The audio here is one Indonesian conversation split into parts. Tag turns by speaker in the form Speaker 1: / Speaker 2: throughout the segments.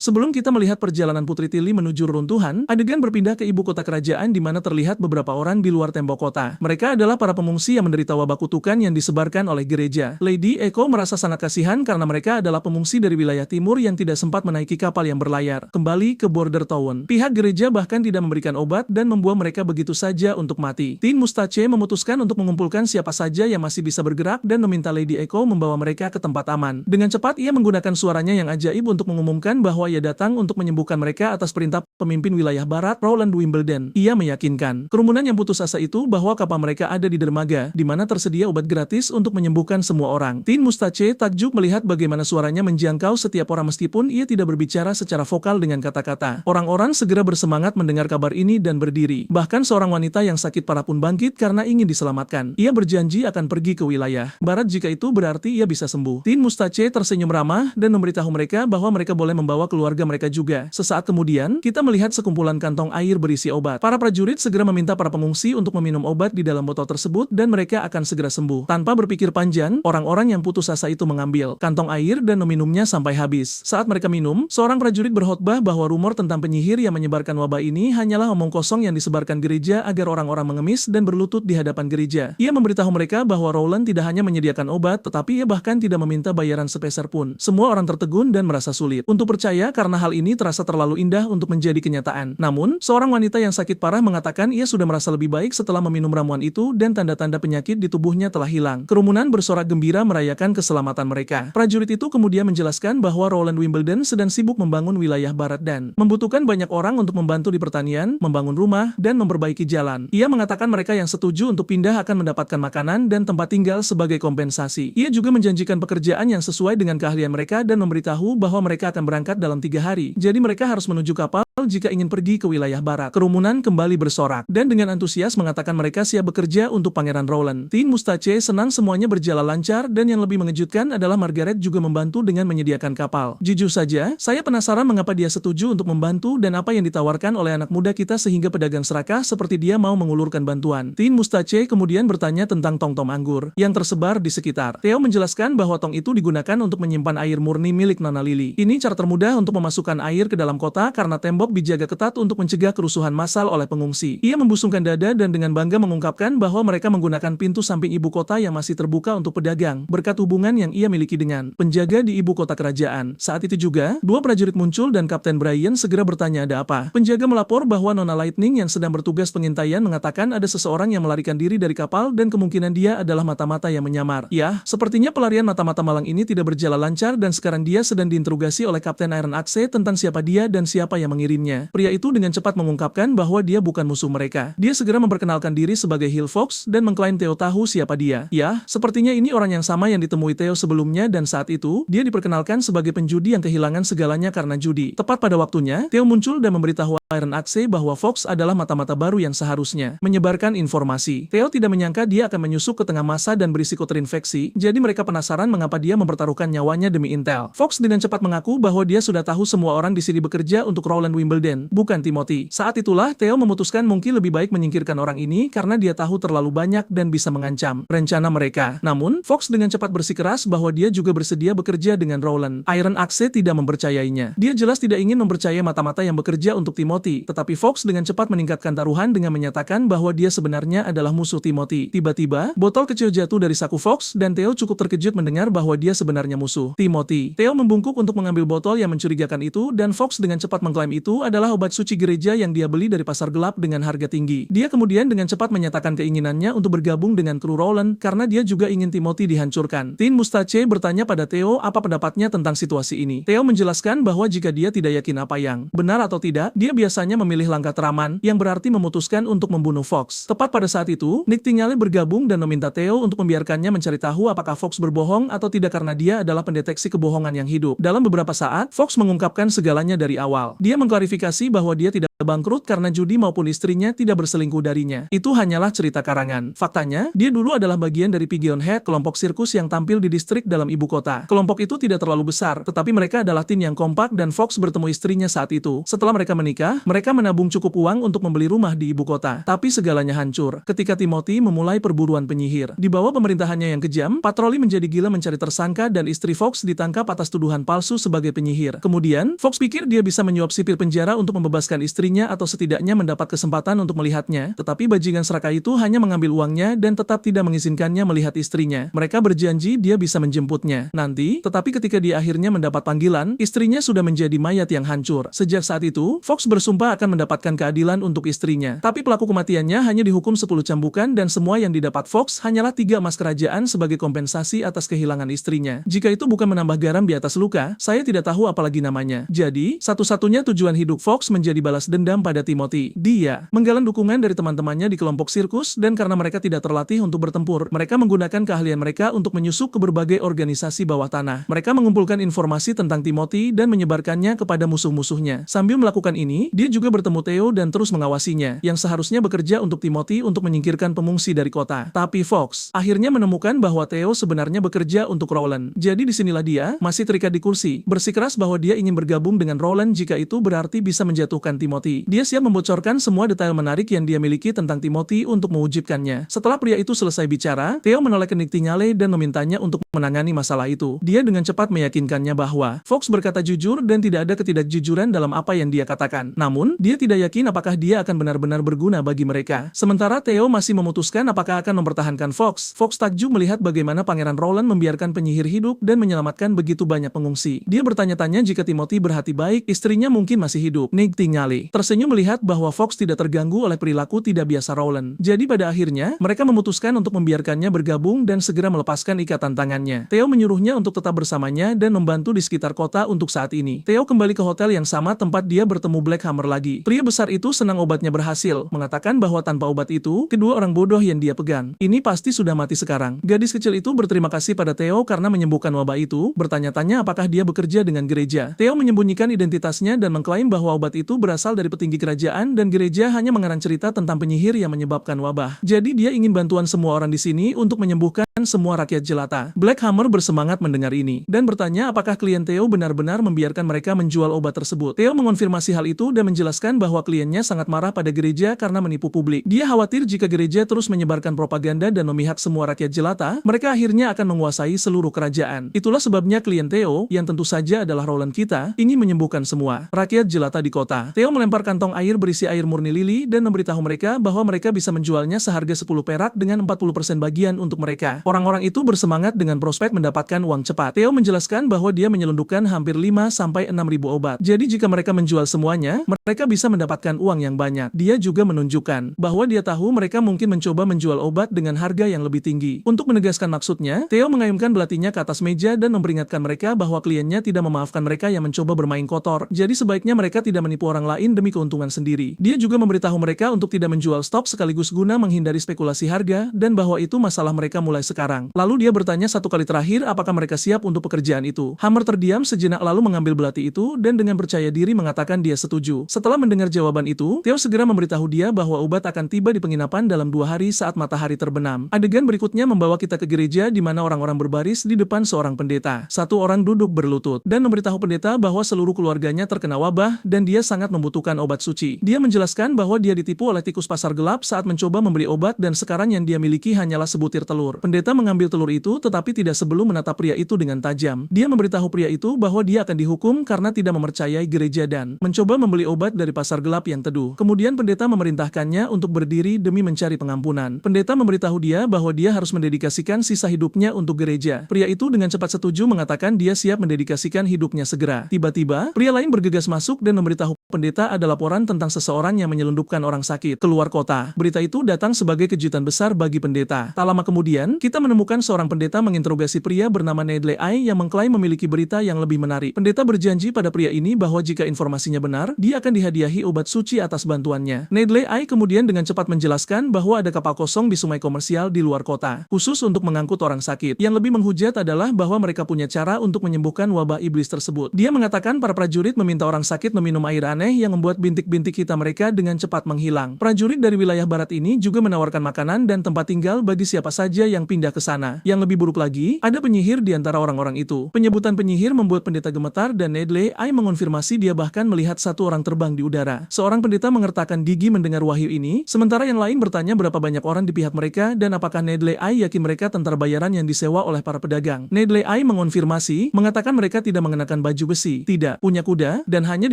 Speaker 1: Sebelum kita melihat perjalanan Putri Tilly menuju reruntuhan, adegan berpindah ke ibu kota kerajaan di mana terlihat beberapa orang di luar tembok kota. Mereka adalah para pengungsi yang menderita wabah kutukan yang disebarkan oleh gereja. Lady Echo merasa sangat kasihan karena mereka adalah pengungsi dari wilayah timur yang tidak sempat menaiki kapal yang berlayar kembali ke Border Town. Pihak gereja bahkan tidak memberikan obat dan membuang mereka begitu saja untuk mati. Tin Mustache memutuskan untuk mengumpulkan siapa saja yang masih bisa bergerak dan meminta Lady Echo membawa mereka ke tempat aman. Dengan cepat ia menggunakan suaranya yang ajaib untuk mengumumkan bahwa ia datang untuk menyembuhkan mereka atas perintah pemimpin wilayah barat, Roland Wimbledon. Ia meyakinkan kerumunan yang putus asa itu bahwa kapal mereka ada di dermaga, di mana tersedia obat gratis untuk menyembuhkan semua orang. Tin Mustache takjub melihat bagaimana suaranya menjangkau setiap orang meskipun ia tidak berbicara secara vokal dengan kata-kata. Orang-orang segera bersemangat mendengar kabar ini dan berdiri. Bahkan seorang wanita yang sakit parah pun bangkit karena ingin diselamatkan. Ia berjanji akan pergi ke wilayah barat jika itu berarti ia bisa sembuh. Tin Mustache tersenyum ramah dan memberitahu mereka bahwa mereka boleh membawa keluarga mereka juga. Sesaat kemudian, kita melihat sekumpulan kantong air berisi obat. Para prajurit segera meminta para pengungsi untuk meminum obat di dalam botol tersebut dan mereka akan segera sembuh. Tanpa berpikir panjang, orang-orang yang putus asa itu mengambil kantong air dan meminumnya sampai habis. Saat mereka minum, seorang prajurit berkhotbah bahwa rumor tentang penyihir yang menyebarkan wabah ini hanyalah omong kosong yang disebarkan gereja agar orang-orang mengemis dan berlutut di hadapan gereja. Ia memberitahu mereka bahwa Roland tidak hanya menyediakan obat, tetapi ia bahkan tidak meminta bayaran sepeser pun. Semua orang tertegun dan merasa sulit untuk percaya karena hal ini terasa terlalu indah untuk menjadi kenyataan. Namun, seorang wanita yang sakit parah mengatakan ia sudah merasa lebih baik setelah meminum ramuan itu dan tanda-tanda penyakit di tubuhnya telah hilang. Kerumunan bersorak gembira merayakan keselamatan mereka. Prajurit itu kemudian menjelaskan bahwa Roland Wimbledon sedang sibuk membangun wilayah barat dan membutuhkan banyak orang untuk membantu di pertanian, membangun rumah, dan memperbaiki jalan. Ia mengatakan mereka yang setuju untuk pindah akan mendapatkan makanan dan tempat tinggal sebagai kompensasi. Ia juga menjanjikan pekerjaan yang sesuai dengan keahlian mereka dan memberitahu bahwa mereka akan berangkat dalam 3 hari. Jadi mereka harus menuju kapal jika ingin pergi ke wilayah barat. Kerumunan kembali bersorak dan dengan antusias mengatakan mereka siap bekerja untuk Pangeran Roland. Tin Mustache senang semuanya berjalan lancar dan yang lebih mengejutkan adalah Margaret juga membantu dengan menyediakan kapal. Jujur saja, saya penasaran mengapa dia setuju untuk membantu dan apa yang ditawarkan oleh anak muda kita sehingga pedagang serakah seperti dia mau mengulurkan bantuan. Tin Mustache kemudian bertanya tentang tong-tong anggur yang tersebar di sekitar. Theo menjelaskan bahwa tong itu digunakan untuk menyimpan air murni milik Nona Lily. Ini cara termudah untuk memasukkan air ke dalam kota karena tembok dijaga ketat untuk mencegah kerusuhan massal oleh pengungsi. Ia membusungkan dada dan dengan bangga mengungkapkan bahwa mereka menggunakan pintu samping ibu kota yang masih terbuka untuk pedagang, berkat hubungan yang ia miliki dengan penjaga di ibu kota kerajaan. Saat itu juga, 2 prajurit muncul dan Kapten Brian segera bertanya ada apa. Penjaga melapor bahwa Nona Lightning yang sedang bertugas pengintaian mengatakan ada seseorang yang melarikan diri dari kapal dan kemungkinan dia adalah mata-mata yang menyamar. Ya, sepertinya pelarian mata-mata malang ini tidak berjalan lancar dan sekarang dia sedang diinterogasi oleh Kapten Iron Axe tentang siapa dia dan siapa yang mengirimnya. Pria itu dengan cepat mengungkapkan bahwa dia bukan musuh mereka. Dia segera memperkenalkan diri sebagai Hill Fox dan mengklaim Theo tahu siapa dia. Ya, sepertinya ini orang yang sama yang ditemui Theo sebelumnya dan saat itu, dia diperkenalkan sebagai penjudi yang kehilangan segalanya karena judi. Tepat pada waktunya, Theo muncul dan memberitahu Iron Axe bahwa Fox adalah mata-mata baru yang seharusnya menyebarkan informasi. Theo tidak menyangka dia akan menyusup ke tengah masa dan berisiko terinfeksi, jadi mereka penasaran mengapa dia mempertaruhkan nyawanya demi intel. Fox dengan cepat mengaku bahwa dia sudah tahu semua orang di sini bekerja untuk Roland Wimbledon, bukan Timothy. Saat itulah Theo memutuskan mungkin lebih baik menyingkirkan orang ini karena dia tahu terlalu banyak dan bisa mengancam rencana mereka. Namun, Fox dengan cepat bersikeras bahwa dia juga bersedia bekerja dengan Roland. Iron Axe tidak mempercayainya. Dia jelas tidak ingin mempercayai mata-mata yang bekerja untuk Timothy, tetapi Fox dengan cepat meningkatkan taruhan dengan menyatakan bahwa dia sebenarnya adalah musuh Timothy. Tiba-tiba, botol kecil jatuh dari saku Fox dan Theo cukup terkejut mendengar bahwa dia sebenarnya musuh Timothy. Theo membungkuk untuk mengambil botol yang mencurigakan itu dan Fox dengan cepat mengklaim itu adalah obat suci gereja yang dia beli dari pasar gelap dengan harga tinggi. Dia kemudian dengan cepat menyatakan keinginannya untuk bergabung dengan kru Roland karena dia juga ingin Timothy dihancurkan. Tin Mustache bertanya pada Theo apa pendapatnya tentang situasi ini. Theo menjelaskan bahwa jika dia tidak yakin apa yang benar atau tidak, dia biasanya memilih langkah teraman yang berarti memutuskan untuk membunuh Fox. Tepat pada saat itu, Nick Tingale bergabung dan meminta Theo untuk membiarkannya mencari tahu apakah Fox berbohong atau tidak karena dia adalah pendeteksi kebohongan yang hidup. Dalam beberapa saat, Fox mengungkapkan segalanya dari awal. Dia mengklarifikasi bahwa dia tidak bangkrut karena judi maupun istrinya tidak berselingkuh darinya. Itu hanyalah cerita karangan. Faktanya, dia dulu adalah bagian dari Pigeon Head, kelompok sirkus yang tampil di distrik dalam ibu kota. Kelompok itu tidak terlalu besar, tetapi mereka adalah tim yang kompak dan Fox bertemu istrinya saat itu. Setelah mereka menikah, rumah, mereka menabung cukup uang untuk membeli rumah di ibu kota. Tapi segalanya hancur ketika Timothy memulai perburuan penyihir. Di bawah pemerintahannya yang kejam, patroli menjadi gila mencari tersangka dan istri Fox ditangkap atas tuduhan palsu sebagai penyihir. Kemudian, Fox pikir dia bisa menyuap sipir penjara untuk membebaskan istrinya atau setidaknya mendapat kesempatan untuk melihatnya, tetapi bajingan serakah itu hanya mengambil uangnya dan tetap tidak mengizinkannya melihat istrinya. Mereka berjanji dia bisa menjemputnya nanti, tetapi ketika dia akhirnya mendapat panggilan, istrinya sudah menjadi mayat yang hancur. Sejak saat itu, Fox bersumpah akan mendapatkan keadilan untuk istrinya. Tapi pelaku kematiannya hanya dihukum 10 cambukan dan semua yang didapat Fox hanyalah 3 emas kerajaan sebagai kompensasi atas kehilangan istrinya. Jika itu bukan menambah garam di atas luka, saya tidak tahu apalagi namanya. Jadi, satu-satunya tujuan hidup Fox menjadi balas dendam pada Timothy. Dia menggalang dukungan dari teman-temannya di kelompok sirkus dan karena mereka tidak terlatih untuk bertempur, mereka menggunakan keahlian mereka untuk menyusup ke berbagai organisasi bawah tanah. Mereka mengumpulkan informasi tentang Timothy dan menyebarkannya kepada musuh-musuhnya. Sambil melakukan ini, dia juga bertemu Theo dan terus mengawasinya, yang seharusnya bekerja untuk Timothy untuk menyingkirkan pengungsi dari kota. Tapi Fox akhirnya menemukan bahwa Theo sebenarnya bekerja untuk Roland. Jadi disinilah dia masih terikat di kursi, bersikeras bahwa dia ingin bergabung dengan Roland jika itu berarti bisa menjatuhkan Timothy. Dia siap membocorkan semua detail menarik yang dia miliki tentang Timothy untuk mewujudkannya. Setelah pria itu selesai bicara, Theo menoleh ke Nick Tignale dan memintanya untuk menangani masalah itu. Dia dengan cepat meyakinkannya bahwa Fox berkata jujur dan tidak ada ketidakjujuran dalam apa yang dia katakan. Namun, dia tidak yakin apakah dia akan benar-benar berguna bagi mereka. Sementara Theo masih memutuskan apakah akan mempertahankan Fox. Fox takjub melihat bagaimana Pangeran Roland membiarkan penyihir hidup dan menyelamatkan begitu banyak pengungsi. Dia bertanya-tanya jika Timothy berhati baik, istrinya mungkin masih hidup. Nick Tignale tersenyum melihat bahwa Fox tidak terganggu oleh perilaku tidak biasa Roland. Jadi pada akhirnya, mereka memutuskan untuk membiarkannya bergabung dan segera melepaskan ikatan tangannya. Theo menyuruhnya untuk tetap bersamanya dan membantu di sekitar kota untuk saat ini. Theo kembali ke hotel yang sama tempat dia bertemu Black Hammer lagi. Pria besar itu senang obatnya berhasil, mengatakan bahwa tanpa obat itu, kedua orang bodoh yang dia pegang ini pasti sudah mati sekarang. Gadis kecil itu berterima kasih pada Theo karena menyembuhkan wabah itu, bertanya-tanya apakah dia bekerja dengan gereja. Theo menyembunyikan identitasnya dan mengklaim bahwa obat itu berasal dari petinggi kerajaan dan gereja hanya mengarang cerita tentang penyihir yang menyebabkan wabah. Jadi dia ingin bantuan semua orang di sini untuk menyembuhkan semua rakyat jelata. Black Hammer bersemangat mendengar ini dan bertanya apakah klien Theo benar-benar membiarkan mereka menjual obat tersebut. Theo mengonfirmasi hal itu dan menjelaskan bahwa kliennya sangat marah pada gereja karena menipu publik. Dia khawatir jika gereja terus menyebarkan propaganda dan memihak semua rakyat jelata, mereka akhirnya akan menguasai seluruh kerajaan. Itulah sebabnya klien Theo, yang tentu saja adalah Roland kita, ingin menyembuhkan semua rakyat jelata di kota. Theo melempar kantong air berisi air murni lili dan memberitahu mereka bahwa mereka bisa menjualnya seharga 10 perak dengan 40% bagian untuk mereka. Orang-orang itu bersemangat dengan prospek mendapatkan uang cepat. Theo menjelaskan bahwa dia menyelundupkan hampir 5-6 ribu obat. Jadi jika mereka menjual semuanya, mereka bisa mendapatkan uang yang banyak. Dia juga menunjukkan bahwa dia tahu mereka mungkin mencoba menjual obat dengan harga yang lebih tinggi. Untuk menegaskan maksudnya, Theo mengayunkan belatinya ke atas meja dan memperingatkan mereka bahwa kliennya tidak memaafkan mereka yang mencoba bermain kotor. Jadi sebaiknya mereka tidak menipu orang lain demi keuntungan sendiri. Dia juga memberitahu mereka untuk tidak menjual stok sekaligus guna menghindari spekulasi harga dan bahwa itu masalah mereka mulai sekarang. Lalu dia bertanya satu kali terakhir apakah mereka siap untuk pekerjaan itu. Hammer terdiam sejenak lalu mengambil belati itu dan dengan percaya diri mengatakan dia setuju. Setelah mendengar jawaban itu, Theo segera memberitahu dia bahwa obat akan tiba di penginapan dalam 2 hari saat matahari terbenam. Adegan berikutnya membawa kita ke gereja di mana orang-orang berbaris di depan seorang pendeta. Satu orang duduk berlutut dan memberitahu pendeta bahwa seluruh keluarganya terkena wabah dan dia sangat membutuhkan obat suci. Dia menjelaskan bahwa dia ditipu oleh tikus pasar gelap saat mencoba membeli obat dan sekarang yang dia miliki hanyalah sebutir telur. Pendeta mengambil telur itu tetapi tidak sebelum menatap pria itu dengan tajam. Dia memberitahu pria itu bahwa dia akan dihukum karena tidak mempercayai gereja dan mencoba membeli obat dari pasar gelap yang teduh. Kemudian pendeta memerintahkannya untuk berdiri demi mencari pengampunan. Pendeta memberitahu dia bahwa dia harus mendedikasikan sisa hidupnya untuk gereja. Pria itu dengan cepat setuju mengatakan dia siap mendedikasikan hidupnya segera. Tiba-tiba, pria lain bergegas masuk dan memberitahu pendeta ada laporan tentang seseorang yang menyelundupkan orang sakit keluar kota. Berita itu datang sebagai kejutan besar bagi pendeta. Tak lama kemudian, kita menemukan seorang pendeta menginterogasi pria bernama Nedley Ai yang mengklaim memiliki berita yang lebih menarik. Pendeta berjanji pada pria ini bahwa jika informasinya benar, dia akan dihadiahi obat suci atas bantuannya. Nedley Ai kemudian dengan cepat menjelaskan bahwa ada kapal kosong di sungai komersial di luar kota, khusus untuk mengangkut orang sakit. Yang lebih menghujat adalah bahwa mereka punya cara untuk menyembuhkan wabah iblis tersebut. Dia mengatakan para prajurit meminta orang sakit meminum air aneh yang membuat bintik-bintik hitam mereka dengan cepat menghilang. Prajurit dari wilayah barat ini juga menawarkan makanan dan tempat tinggal bagi siapa saja yang pindah pindah ke sana. Yang lebih buruk lagi, ada penyihir di antara orang-orang itu. Penyebutan penyihir membuat pendeta gemetar dan Nedley Ai mengonfirmasi dia bahkan melihat satu orang terbang di udara. Seorang pendeta mengertakkan gigi mendengar wahyu ini, sementara yang lain bertanya berapa banyak orang di pihak mereka dan apakah Nedley Ai yakin mereka tentara bayaran yang disewa oleh para pedagang. Nedley Ai mengonfirmasi, mengatakan mereka tidak mengenakan baju besi, tidak punya kuda, dan hanya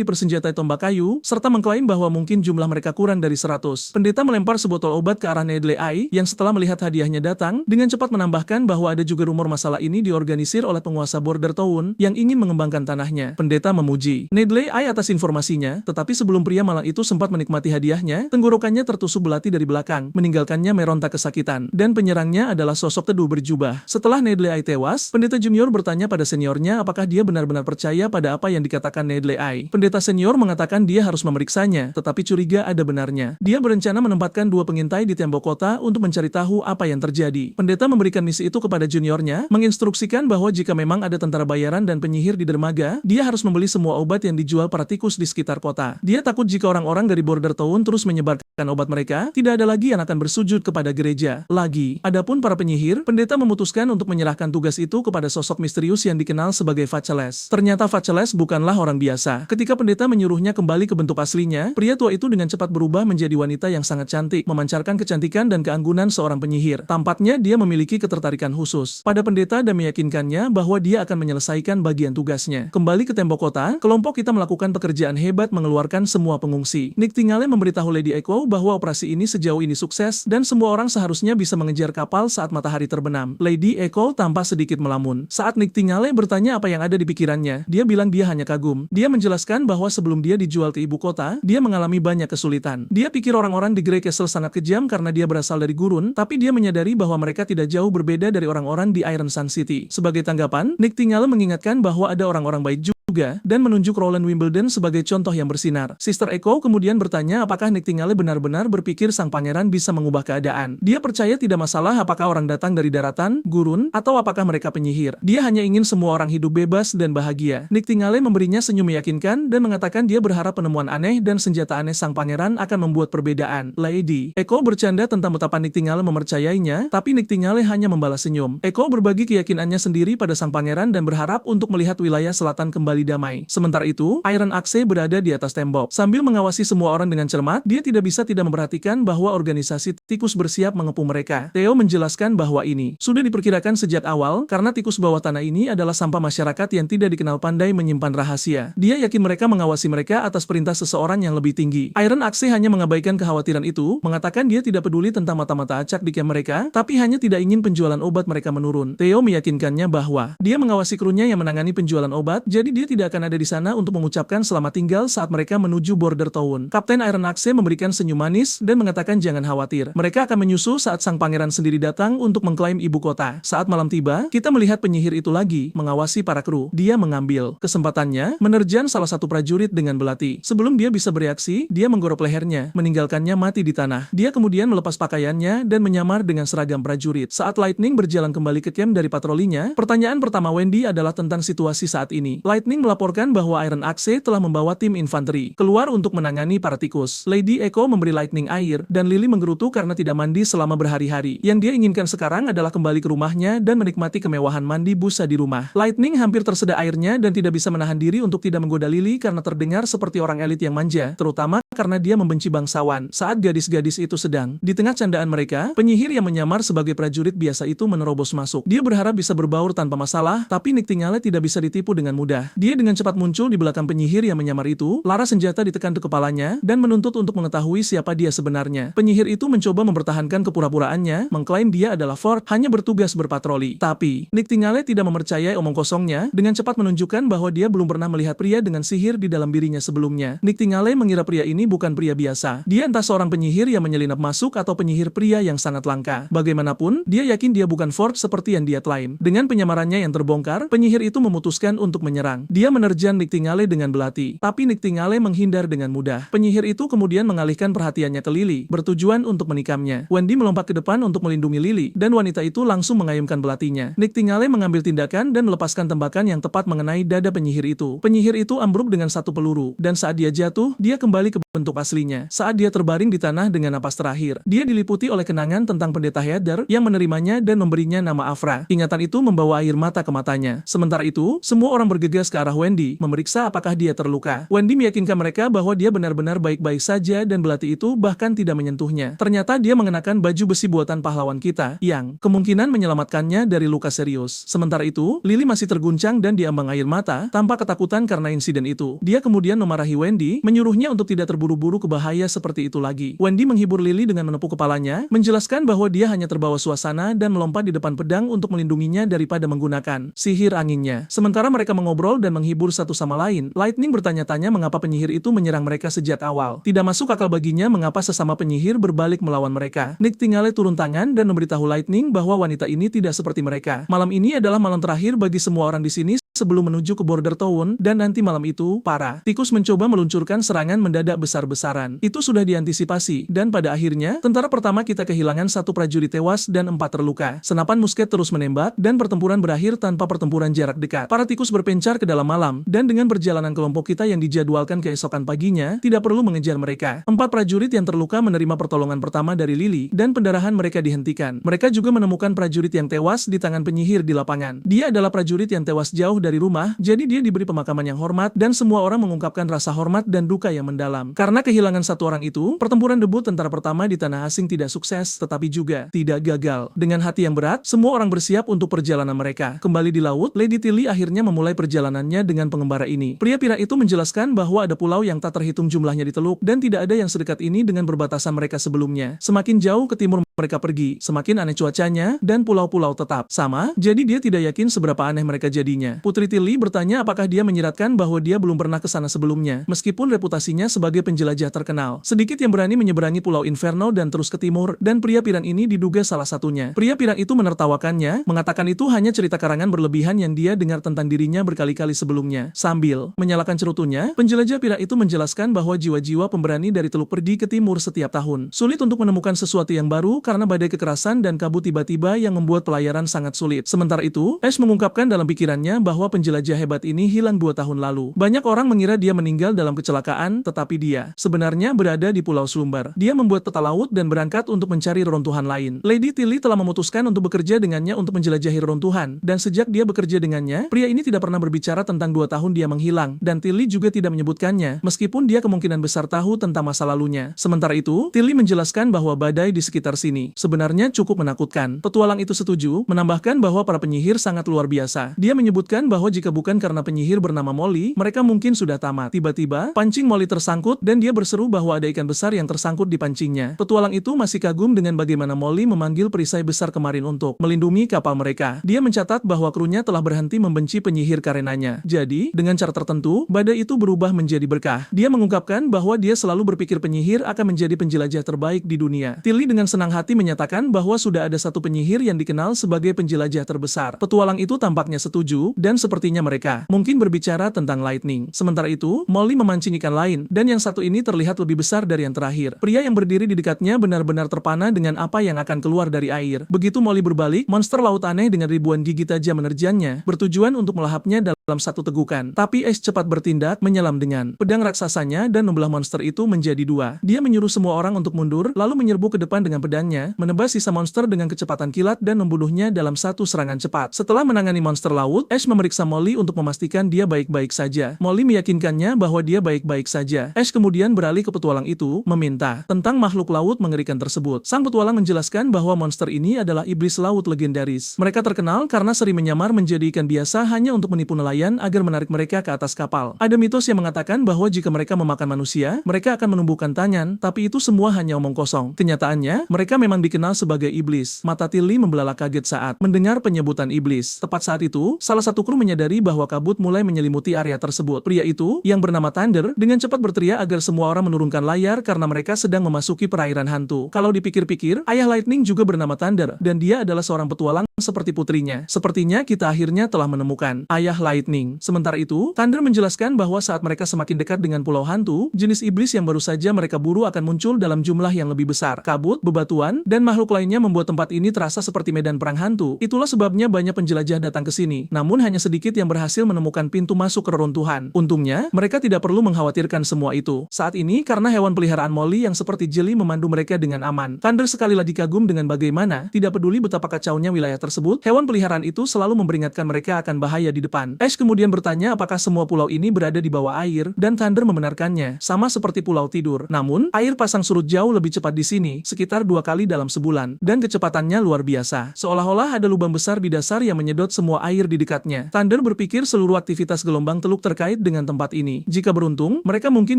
Speaker 1: dipersenjatai tombak kayu, serta mengklaim bahwa mungkin jumlah mereka kurang dari 100. Pendeta melempar sebotol obat ke arah Nedley Ai, yang setelah melihat hadiahnya datang, dengan cepat menambahkan bahwa ada juga rumor masalah ini diorganisir oleh penguasa Border Town yang ingin mengembangkan tanahnya. Pendeta memuji Nedley Ai atas informasinya, tetapi sebelum pria malang itu sempat menikmati hadiahnya, tenggorokannya tertusuk belati dari belakang, meninggalkannya meronta kesakitan, dan penyerangnya adalah sosok teduh berjubah. Setelah Nedley Ai tewas, pendeta junior bertanya pada seniornya apakah dia benar-benar percaya pada apa yang dikatakan Nedley Ai. Pendeta senior mengatakan dia harus memeriksanya, tetapi curiga ada benarnya. Dia berencana menempatkan 2 pengintai di tembok kota untuk mencari tahu apa yang terjadi. Pendeta memberikan misi itu kepada juniornya, menginstruksikan bahwa jika memang ada tentara bayaran dan penyihir di dermaga, dia harus membeli semua obat yang dijual para tikus di sekitar kota. Dia takut jika orang-orang dari Border Town terus menyebarkan obat mereka, tidak ada lagi yang akan bersujud kepada gereja lagi. Adapun para penyihir, pendeta memutuskan untuk menyerahkan tugas itu kepada sosok misterius yang dikenal sebagai Vacheles. Ternyata Vacheles bukanlah orang biasa. Ketika pendeta menyuruhnya kembali ke bentuk aslinya, pria tua itu dengan cepat berubah menjadi wanita yang sangat cantik, memancarkan kecantikan dan keanggunan seorang penyihir. Tampaknya dia memiliki ketertarikan khusus pada pendeta dan meyakinkannya bahwa dia akan menyelesaikan bagian tugasnya. Kembali ke tembok kota, kelompok kita melakukan pekerjaan hebat mengeluarkan semua pengungsi. Nick Tingale memberitahu Lady Echo bahwa operasi ini sejauh ini sukses dan semua orang seharusnya bisa mengejar kapal saat matahari terbenam. Lady Echo tampak sedikit melamun. Saat Nick Tingale bertanya apa yang ada di pikirannya, dia bilang dia hanya kagum. Dia menjelaskan bahwa sebelum dia dijual ke ibu kota, dia mengalami banyak kesulitan. Dia pikir orang-orang di Grey Castle sangat kejam karena dia berasal dari gurun, tapi dia menyadari bahwa mereka tidak jauh berbeda dari orang-orang di Iron Sun City. Sebagai tanggapan, Nick Tingale mengingatkan bahwa ada orang-orang baik juga dan menunjuk Roland Wimbledon sebagai contoh yang bersinar. Sister Echo kemudian bertanya apakah Nick Tingale benar-benar berpikir sang pangeran bisa mengubah keadaan. Dia percaya tidak masalah apakah orang datang dari daratan, gurun, atau apakah mereka penyihir. Dia hanya ingin semua orang hidup bebas dan bahagia. Nick Tingale memberinya senyum meyakinkan dan mengatakan dia berharap penemuan aneh dan senjata aneh sang pangeran akan membuat perbedaan. Lady Echo bercanda tentang betapa Nick Tingale mempercayainya, tapi Nick Tingale hanya membalas senyum. Echo berbagi keyakinannya sendiri pada sang pangeran dan berharap untuk melihat wilayah selatan kembali damai. Sementara itu, Iron Axe berada di atas tembok. Sambil mengawasi semua orang dengan cermat, dia tidak bisa tidak memperhatikan bahwa organisasi tikus bersiap mengepung mereka. Theo menjelaskan bahwa ini sudah diperkirakan sejak awal, karena tikus bawah tanah ini adalah sampah masyarakat yang tidak dikenal pandai menyimpan rahasia. Dia yakin mereka mengawasi mereka atas perintah seseorang yang lebih tinggi. Iron Axe hanya mengabaikan kekhawatiran itu, mengatakan dia tidak peduli tentang mata-mata acak di camp mereka, tapi hanya tidak ingin penjualan obat mereka menurun. Theo meyakinkannya bahwa dia mengawasi krunya yang menangani penjualan obat, jadi dia tidak akan ada di sana untuk mengucapkan selamat tinggal saat mereka menuju Border Town. Kapten Iron Axe memberikan senyum manis dan mengatakan jangan khawatir. Mereka akan menyusul saat sang pangeran sendiri datang untuk mengklaim ibu kota. Saat malam tiba, kita melihat penyihir itu lagi mengawasi para kru. Dia mengambil kesempatannya menerjang salah satu prajurit dengan belati. Sebelum dia bisa bereaksi, dia menggorok lehernya, meninggalkannya mati di tanah. Dia kemudian melepas pakaiannya dan menyamar dengan seragam prajurit. Saat Lightning berjalan kembali ke camp dari patrolinya, pertanyaan pertama Wendy adalah tentang situasi saat ini. Lightning melaporkan bahwa Iron Axe telah membawa tim infanteri keluar untuk menangani para tikus. Lady Echo memberi Lightning air, dan Lily menggerutu karena tidak mandi selama berhari-hari. Yang dia inginkan sekarang adalah kembali ke rumahnya dan menikmati kemewahan mandi busa di rumah. Lightning hampir tersedak airnya dan tidak bisa menahan diri untuk tidak menggoda Lily karena terdengar seperti orang elit yang manja, terutama karena dia membenci bangsawan. Saat gadis-gadis itu sedang di tengah candaan mereka, penyihir yang menyamar sebagai prajurit biasa itu menerobos masuk. Dia berharap bisa berbaur tanpa masalah, tapi Nick Tingale tidak bisa ditipu dengan mudah. Dia dengan cepat muncul di belakang penyihir yang menyamar itu, laras senjata ditekan ke kepalanya, dan menuntut untuk mengetahui siapa dia sebenarnya. Penyihir itu mencoba mempertahankan kepura-puraannya, mengklaim dia adalah Ford, hanya bertugas berpatroli. Tapi, Nick Tingale tidak mempercayai omong kosongnya, dengan cepat menunjukkan bahwa dia belum pernah melihat pria dengan sihir di dalam dirinya sebelumnya. Nick Tingale mengira pria ini bukan pria biasa. Dia entah seorang penyihir yang menyelinap masuk atau penyihir pria yang sangat langka. Bagaimanapun, dia yakin dia bukan Ford seperti yang dia klaim. Dengan penyamarannya yang terbongkar, penyihir itu memutuskan untuk menyerang. Dia menerjang Nick Tingale dengan belati, tapi Nick Tingale menghindar dengan mudah. Penyihir itu kemudian mengalihkan perhatiannya ke Lily, bertujuan untuk menikamnya. Wendy melompat ke depan untuk melindungi Lily, dan wanita itu langsung mengayunkan belatinya. Nick Tingale mengambil tindakan dan melepaskan tembakan yang tepat mengenai dada penyihir itu. Penyihir itu ambruk dengan satu peluru, dan saat dia jatuh, dia kembali ke bentuk aslinya. Saat dia terbaring di tanah dengan napas terakhir, dia diliputi oleh kenangan tentang pendeta Heather yang menerimanya dan memberinya nama Afra. Ingatan itu membawa air mata ke matanya. Sementara itu, semua orang bergegas ke arah Wendy, memeriksa apakah dia terluka. Wendy meyakinkan mereka bahwa dia benar-benar baik-baik saja dan belati itu bahkan tidak menyentuhnya. Ternyata dia mengenakan baju besi buatan pahlawan kita, yang kemungkinan menyelamatkannya dari luka serius. Sementara itu, Lily masih terguncang dan diambang air mata, tanpa ketakutan karena insiden itu. Dia kemudian memarahi Wendy, menyuruhnya untuk tidak terburu-buru ke bahaya seperti itu lagi. Wendy menghibur Lily dengan menepuk kepalanya, menjelaskan bahwa dia hanya terbawa suasana dan melompat di depan pedang untuk melindunginya daripada menggunakan sihir anginnya. Sementara mereka mengobrol dan menghibur satu sama lain, Lightning bertanya-tanya mengapa penyihir itu menyerang mereka sejak awal. Tidak masuk akal baginya mengapa sesama penyihir berbalik melawan mereka. Nick tinggalnya turun tangan dan memberitahu Lightning bahwa wanita ini tidak seperti mereka. Malam ini adalah malam terakhir bagi semua orang di sini sebelum menuju ke Border Town, dan nanti malam itu, para tikus mencoba meluncurkan serangan mendadak besar-besaran. Itu sudah diantisipasi, dan pada akhirnya, tentara pertama kita kehilangan 1 prajurit tewas dan 4 terluka. Senapan musket terus menembak, dan pertempuran berakhir tanpa pertempuran jarak dekat. Para tikus berpencar ke dalam malam, dan dengan perjalanan kelompok kita yang dijadwalkan keesokan paginya, tidak perlu mengejar mereka. 4 prajurit yang terluka menerima pertolongan pertama dari Lily, dan pendarahan mereka dihentikan. Mereka juga menemukan prajurit yang tewas di tangan penyihir di lapangan. Dia adalah prajurit yang tewas jauh dari rumah, jadi dia diberi pemakaman yang hormat dan semua orang mengungkapkan rasa hormat dan duka yang mendalam. Karena kehilangan 1 orang itu, pertempuran debut tentara pertama di tanah asing tidak sukses tetapi juga tidak gagal. Dengan hati yang berat, semua orang bersiap untuk perjalanan mereka. Kembali di laut, Lady Tilly akhirnya memulai perjalanannya dengan pengembara ini. Pria pira itu menjelaskan bahwa ada pulau yang tak terhitung jumlahnya di Teluk dan tidak ada yang sedekat ini dengan perbatasan mereka sebelumnya. Semakin jauh ke timur mereka pergi, semakin aneh cuacanya dan pulau-pulau tetap sama, jadi dia tidak yakin seberapa aneh mereka jadinya. Putri Tilly bertanya apakah dia menyiratkan bahwa dia belum pernah ke sana sebelumnya, meskipun reputasinya sebagai penjelajah terkenal. Sedikit yang berani menyeberangi Pulau Inferno dan terus ke timur, dan pria pirang ini diduga salah satunya. Pria pirang itu menertawakannya, mengatakan itu hanya cerita karangan berlebihan yang dia dengar tentang dirinya berkali-kali sebelumnya. Sambil menyalakan cerutunya, penjelajah pirang itu menjelaskan bahwa jiwa-jiwa pemberani dari Teluk pergi ke timur setiap tahun. Sulit untuk menemukan sesuatu yang baru karena badai kekerasan dan kabut tiba-tiba yang membuat pelayaran sangat sulit. Sementara itu, Ash mengungkapkan dalam pikirannya bahwa penjelajah hebat ini hilang 2 tahun lalu. Banyak orang mengira dia meninggal dalam kecelakaan, tetapi dia sebenarnya berada di Pulau Slumber. Dia membuat peta laut dan berangkat untuk mencari reruntuhan lain. Lady Tilly telah memutuskan untuk bekerja dengannya untuk menjelajahi reruntuhan, dan sejak dia bekerja dengannya, pria ini tidak pernah berbicara tentang 2 tahun dia menghilang, dan Tilly juga tidak menyebutkannya, meskipun dia kemungkinan besar tahu tentang masa lalunya. Sementara itu, Tilly menjelaskan bahwa badai di sekitar sini sebenarnya cukup menakutkan. Petualang itu setuju, menambahkan bahwa para penyihir sangat luar biasa. Dia menyebutkan bahwa jika bukan karena penyihir bernama Molly, mereka mungkin sudah tamat. Tiba-tiba, pancing Molly tersangkut dan dia berseru bahwa ada ikan besar yang tersangkut di pancingnya. Petualang itu masih kagum dengan bagaimana Molly memanggil perisai besar kemarin untuk melindungi kapal mereka. Dia mencatat bahwa krunya telah berhenti membenci penyihir karenanya. Jadi, dengan cara tertentu, badai itu berubah menjadi berkah. Dia mengungkapkan bahwa dia selalu berpikir penyihir akan menjadi penjelajah terbaik di dunia. Tilly dengan senang hati menyatakan bahwa sudah ada 1 penyihir yang dikenal sebagai penjelajah terbesar. Petualang itu tampaknya setuju, dan sepertinya mereka mungkin berbicara tentang Lightning. Sementara itu, Molly memancing ikan lain, dan yang satu ini terlihat lebih besar dari yang terakhir. Pria yang berdiri di dekatnya benar-benar terpana dengan apa yang akan keluar dari air. Begitu Molly berbalik, monster laut aneh dengan ribuan gigi tajam menerjangnya, bertujuan untuk melahapnya dalam 1 tegukan. Tapi Ash cepat bertindak, menyelam dengan pedang raksasanya dan membelah monster itu menjadi 2. Dia menyuruh semua orang untuk mundur, lalu menyerbu ke depan dengan pedangnya, menebas sisa monster dengan kecepatan kilat dan membunuhnya dalam 1 serangan cepat. Setelah menangani monster laut, Ash memeriksa Molly untuk memastikan dia baik-baik saja. Molly meyakinkannya bahwa dia baik-baik saja. Ash kemudian beralih ke petualang itu, meminta tentang makhluk laut mengerikan tersebut. Sang petualang menjelaskan bahwa monster ini adalah iblis laut legendaris. Mereka terkenal karena sering menyamar menjadi ikan biasa hanya untuk menipu nelayan agar menarik mereka ke atas kapal. Ada mitos yang mengatakan bahwa jika mereka memakan manusia, mereka akan menumbuhkan tangan, tapi itu semua hanya omong kosong. Kenyataannya, mereka memang dikenal sebagai iblis. Mata Tilly membelalak kaget saat mendengar penyebutan iblis. Tepat saat itu, salah satu kru menyadari bahwa kabut mulai menyelimuti area tersebut. Pria itu, yang bernama Thunder, dengan cepat berteriak agar semua orang menurunkan layar karena mereka sedang memasuki perairan hantu. Kalau dipikir-pikir, ayah Lightning juga bernama Thunder, dan dia adalah seorang petualang seperti putrinya. Sepertinya kita akhirnya telah menemukan ayah Lightning. Lightning. Sementara itu, Thunder menjelaskan bahwa saat mereka semakin dekat dengan pulau hantu, jenis iblis yang baru saja mereka buru akan muncul dalam jumlah yang lebih besar. Kabut, bebatuan, dan makhluk lainnya membuat tempat ini terasa seperti medan perang hantu. Itulah sebabnya banyak penjelajah datang ke sini. Namun hanya sedikit yang berhasil menemukan pintu masuk ke reruntuhan. Untungnya, mereka tidak perlu mengkhawatirkan semua itu. Saat ini, karena hewan peliharaan Molly yang seperti Jelly memandu mereka dengan aman, Thunder sekali lagi kagum dengan bagaimana, tidak peduli betapa kacaunya wilayah tersebut, hewan peliharaan itu selalu memperingatkan mereka akan bahaya di depan. Ash kemudian bertanya apakah semua pulau ini berada di bawah air, dan Thunder membenarkannya, sama seperti pulau tidur. Namun, air pasang surut jauh lebih cepat di sini, sekitar 2 kali dalam sebulan, dan kecepatannya luar biasa. Seolah-olah ada lubang besar di dasar yang menyedot semua air di dekatnya. Thunder berpikir seluruh aktivitas gelombang teluk terkait dengan tempat ini. Jika beruntung, mereka mungkin